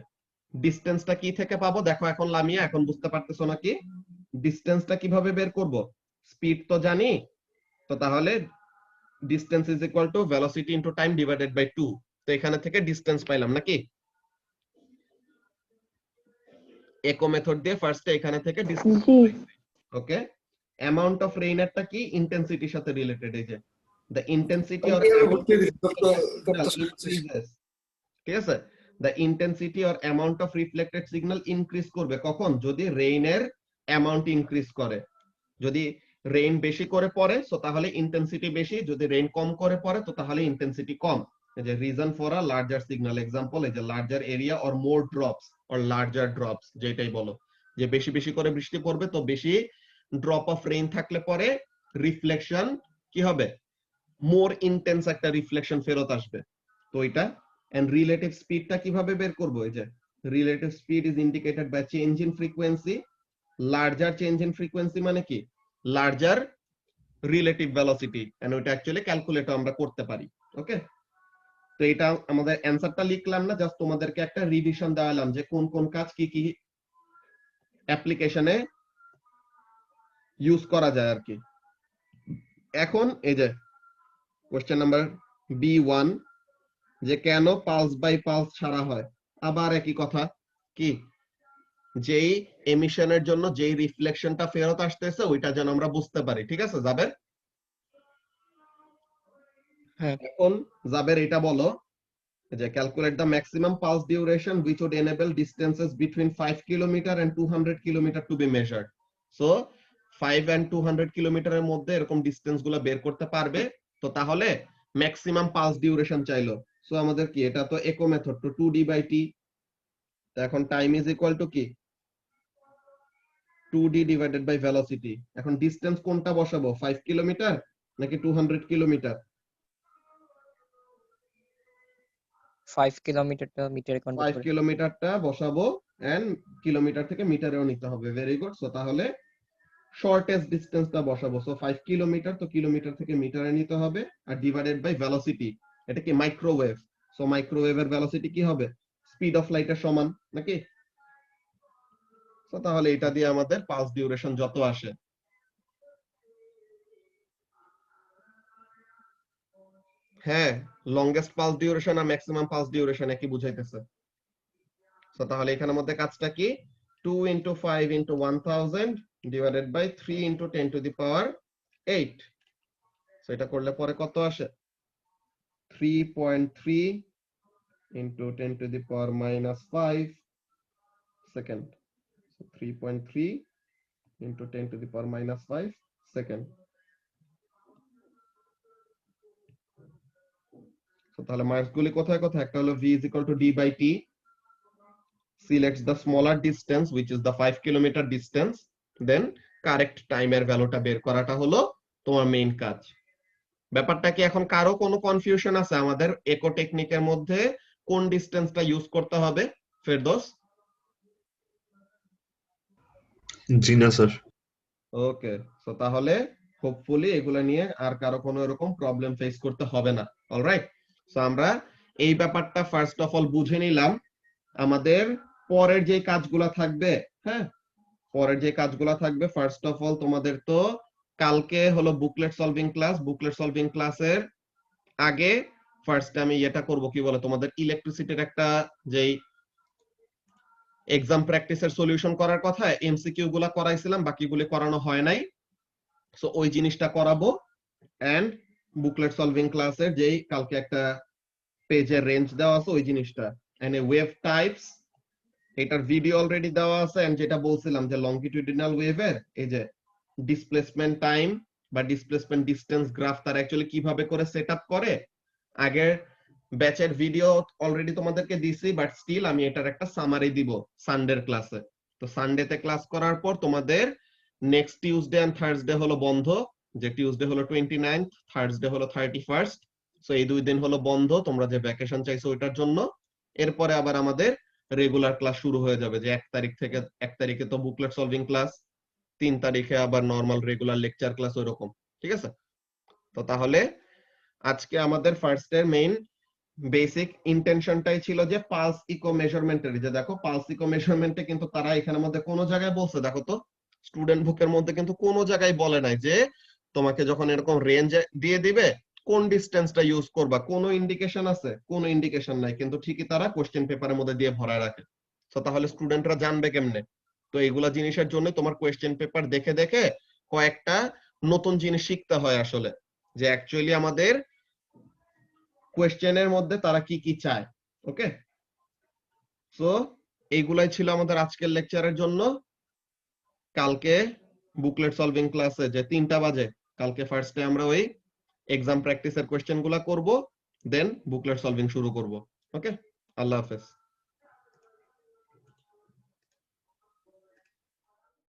ডিসটেন্সটা কি থেকে পাবো দেখো, এখন লামিয়া এখন বুঝতে পারতেছো নাকি ডিসটেন্সটা কিভাবে বের করব? স্পিড তো জানি, তো তাহলে distance is equal to velocity into time divided by 2। তো এখানে থেকে ডিসটেন্স পাইলাম নাকি, একো মেথড দিয়ে ফার্স্টে এখানে থেকে ডিসটেন্স। ওকে, অ্যামাউন্ট অফ রেইনারটা কি ইন্টেন্সিটির সাথে রিলেটেড, এই যে দ্য ইন্টেন্সিটি অর ঠিক আছে, the intensity or amount of reflected signal increase করবে কখন? যদি রেইনের অ্যামাউন্ট ইনক্রিজ করে। যদি রেইন বেশি করে পড়ে সো তাহলে ইন্টেন্সিটি বেশি, যদি রেইন কম করে পড়ে তো তাহলে ইন্টেন্সিটি কম। এই যে reason for a larger signal, example এই যে larger area or more drops or larger drops, যেটাই বলো, যে বেশি বেশি করে বৃষ্টি পড়বে তো বেশি ড্রপ অফ রেইন থাকলে পরে রিফ্লেকশন কি হবে, মোর ইন্টেন্স একটা রিফ্লেকশন ফেরত আসবে। তো এটা এন্ড রিলেটিভ স্পিডটা কিভাবে বের করব? এই যে relative speed is indicated by change in frequency. Larger change in frequency মানে কি? লার্জার রিলেটিভ ভেলোসিটি, এন্ড ওটা অ্যাকচুয়ালি ক্যালকুলেট আমরা করতে পারি। ওকে, তো এটা আমাদের অ্যানসারটা লিখলাম না, জাস্ট তোমাদেরকে একটা রিভিশন দেওয়ালাম যে কোন কোন কাজ কি কি অ্যাপ্লিকেশনে ইউজ করা যায় আর কি। এখন এই যে কোশ্চেন নাম্বার B1, যে কেন পালস বাই পালস ছাড়া হয়? আবার একই কথা, কি যেই এমিশনের জন্য যেই রিফ্লেকশনটা ফেরত আসতেছে ওইটা যেন আমরা বুঝতে পারি। ঠিক আছে জাবের? হ্যাঁ। এখন জাবের এটা বলো যে calculate the maximum pulse duration which would enable distances between 5 kilometre and 200 kilometre to be measured. So 5 and 200 কিলোমিটারের মধ্যে এরকম ডিসটেন্স গুলো বের করতে পারবে, তো তাহলে ম্যাক্সিমাম পালস ডিউরেশন চাইলো। সো আমাদের কি, এটা তো একো মেথড, তো 2d/t। এখন টাইম ইজ ইকুয়াল টু কি, 2d ডিভাইডেড বাই ভেলোসিটি। এখন ডিসটেন্স কোনটা বসাবো, 5 কিলোমিটার নাকি 200 কিলোমিটার? 5 কিলোমিটারটা মিটারে কনভার্ট 5 করে কিলোমিটারটা বসাবো এন্ড কিলোমিটার থেকে মিটারেও নিতে হবে। Very good. সো তাহলে শর্টেস্ট ডিসটেন্সটা বসাবো। সো 5 কিলোমিটার, তো কিলোমিটার থেকে মিটারে নিতে হবে, আর ডিভাইডেড বাই ভেলোসিটি। এটা কি মাইক্রোওয়েভ, সো মাইক্রোওয়েভের ভেলোসিটি কি হবে, স্পিড অফ লাইটের সমান নাকি? সো তাহলে এটা দিয়ে আমাদের পালস ডিউরেশন যত আসে, হ্যাঁ, লংগেস্ট পালস ডিউরেশন আর ম্যাক্সিমাম পালস ডিউরেশন একই বুঝাইতেছে। সো তাহলে এখানের মধ্যে কাজটা কি, 2 into 5 into 1000 divided by 3 into 10 to the power 8। So এটা করলে পরে কত আসে, 3.3 into 10 to the power minus 5 second. So 3.3 into 10 to the power minus 5 second. So তাহলে মাসগুলি কোথায় কোথায়, একটা হলো v is equal to d/t, selects the smaller distance which is the 5 kilometer distance, then correct টাইমের ভ্যালুটা বের করাটা হলো তোমার মেইন কাজ। ব্যাপারটা কি এখন কারো কোনো কনফিউশন আছে আমাদের ইকো টেকনিকের মধ্যে কোন ডিসটেন্সটা ইউজ করতে হবে? ফেরদৌস? জি না স্যার। ওকে, সো তাহলে হোপফুলি এগুলা নিয়ে আর কারো কোনো এরকম প্রবলেম ফেস করতে হবে না। অলরাইট, সো আমরা এই ব্যাপারটা ফার্স্ট অফ অল বুঝে নিলাম। আমাদের পরের যে কাজগুলা থাকবে, হ্যাঁ, পরের যে কাজগুলা থাকবে, ফার্স্ট অফ অল তোমাদের তো কালকে হলো booklet solving class. Booklet solving ক্লাসের আগে ফার্স্ট আমি এটা করব, কি বলে, তোমাদের ইলেকট্রিসিটির একটা যেই এক্সাম প্র্যাকটিসের সলিউশন করার কথা, এমসিকিউ গুলা করাইছিলাম, বাকিগুলি করানো হয় নাই। সো ওই জিনিসটা করাবো। এন্ড বুকলেট সলভিং ক্লাসের যেই কালকে একটা পেজের রেঞ্জ দেওয়া আছে ওই জিনিসটা, এন্ড ওয়েভ টাইপস, এটার ভিডিও অলরেডি দেওয়া আছে। এন্ড যেটা বলছিলাম যে লংগিটিউডিনাল ওয়েভের এই যে ডিসপ্লেসমেন্ট টাইম বা ডিসপ্লেসমেন্ট ডিসটেন্স গ্রাফ তারা অ্যাকচুয়ালি কিভাবে করে সেটআপ করে, আগের ব্যাচের ভিডিও অলরেডি তোমাদেরকে দিছি, বাট স্টিল আমি এটার একটা সামারি দিব সানডের ক্লাসে। তো সানডেতে ক্লাস করার পর তোমাদের নেক্সট টিউসডে এন্ড থার্সডে হলো বন্ধ, যে টিউসডে হলো 29th, থার্সডে হলো 31st। সো এই 2 দিন হলো বন্ধ, তোমরা যে ভ্যাকেশন চাইছো ওইটার জন্য। এরপরে আবার আমাদের রেগুলার ক্লাস শুরু হয়ে যাবে, যে 1 তারিখ থেকে, 1 তারিখে তো বুকলেট সলভিং ক্লাস, 3 তারিখে আবার নরমাল রেগুলার লেকচার ক্লাস, ওইরকম। ঠিক আছে? তো তাহলে আজকে আমাদের ফার্স্ট এর মেইন বেসিক ইন্টেনশনটাই ছিল যে পালস ইকো মেজারমেন্টের, যে দেখো পালস ইকো মেজারমেন্টে কিন্তু তারা এখানের মধ্যে কোনো জায়গায় বলছে, দেখো তো স্টুডেন্ট বুকের মধ্যে কিন্তু কোনো জায়গায় বলে নাই যে তোমাকে যখন এরকম রেঞ্জ দিয়ে দিবে কোন ডিসটেন্সটা ইউজ করবা, কোনো ইন্ডিকেশন আছে? কোনো ইন্ডিকেশন নাই, কিন্তু ঠিকই তারা কোশ্চেন পেপারের মধ্যে দিয়ে ভরায় রাখে। তো তাহলে স্টুডেন্টরা জানবে কেমনে? তো এইগুলা জিনিসের জন্য তোমার কোশ্চেন পেপার দেখে দেখে কয়েকটা নতুন জিনিস শিখতে হয় আসলে, যে অ্যাকচুয়ালি আমাদের কোয়েশ্চেনের মধ্যে তারা কি কি চায়। ওকে, সো এইগুলাই ছিল আমাদের আজকের লেকচারের জন্য। কালকে বুকলেট সলভিং ক্লাসে যে 3টা বাজে, কালকে ফার্স্টে আমরা ওই এক্সাম প্র্যাকটিসের কোয়েশ্চেন গুলা করব, দেন বুকলেট সলভিং শুরু করব। ওকে, আল্লাহ হাফেজ।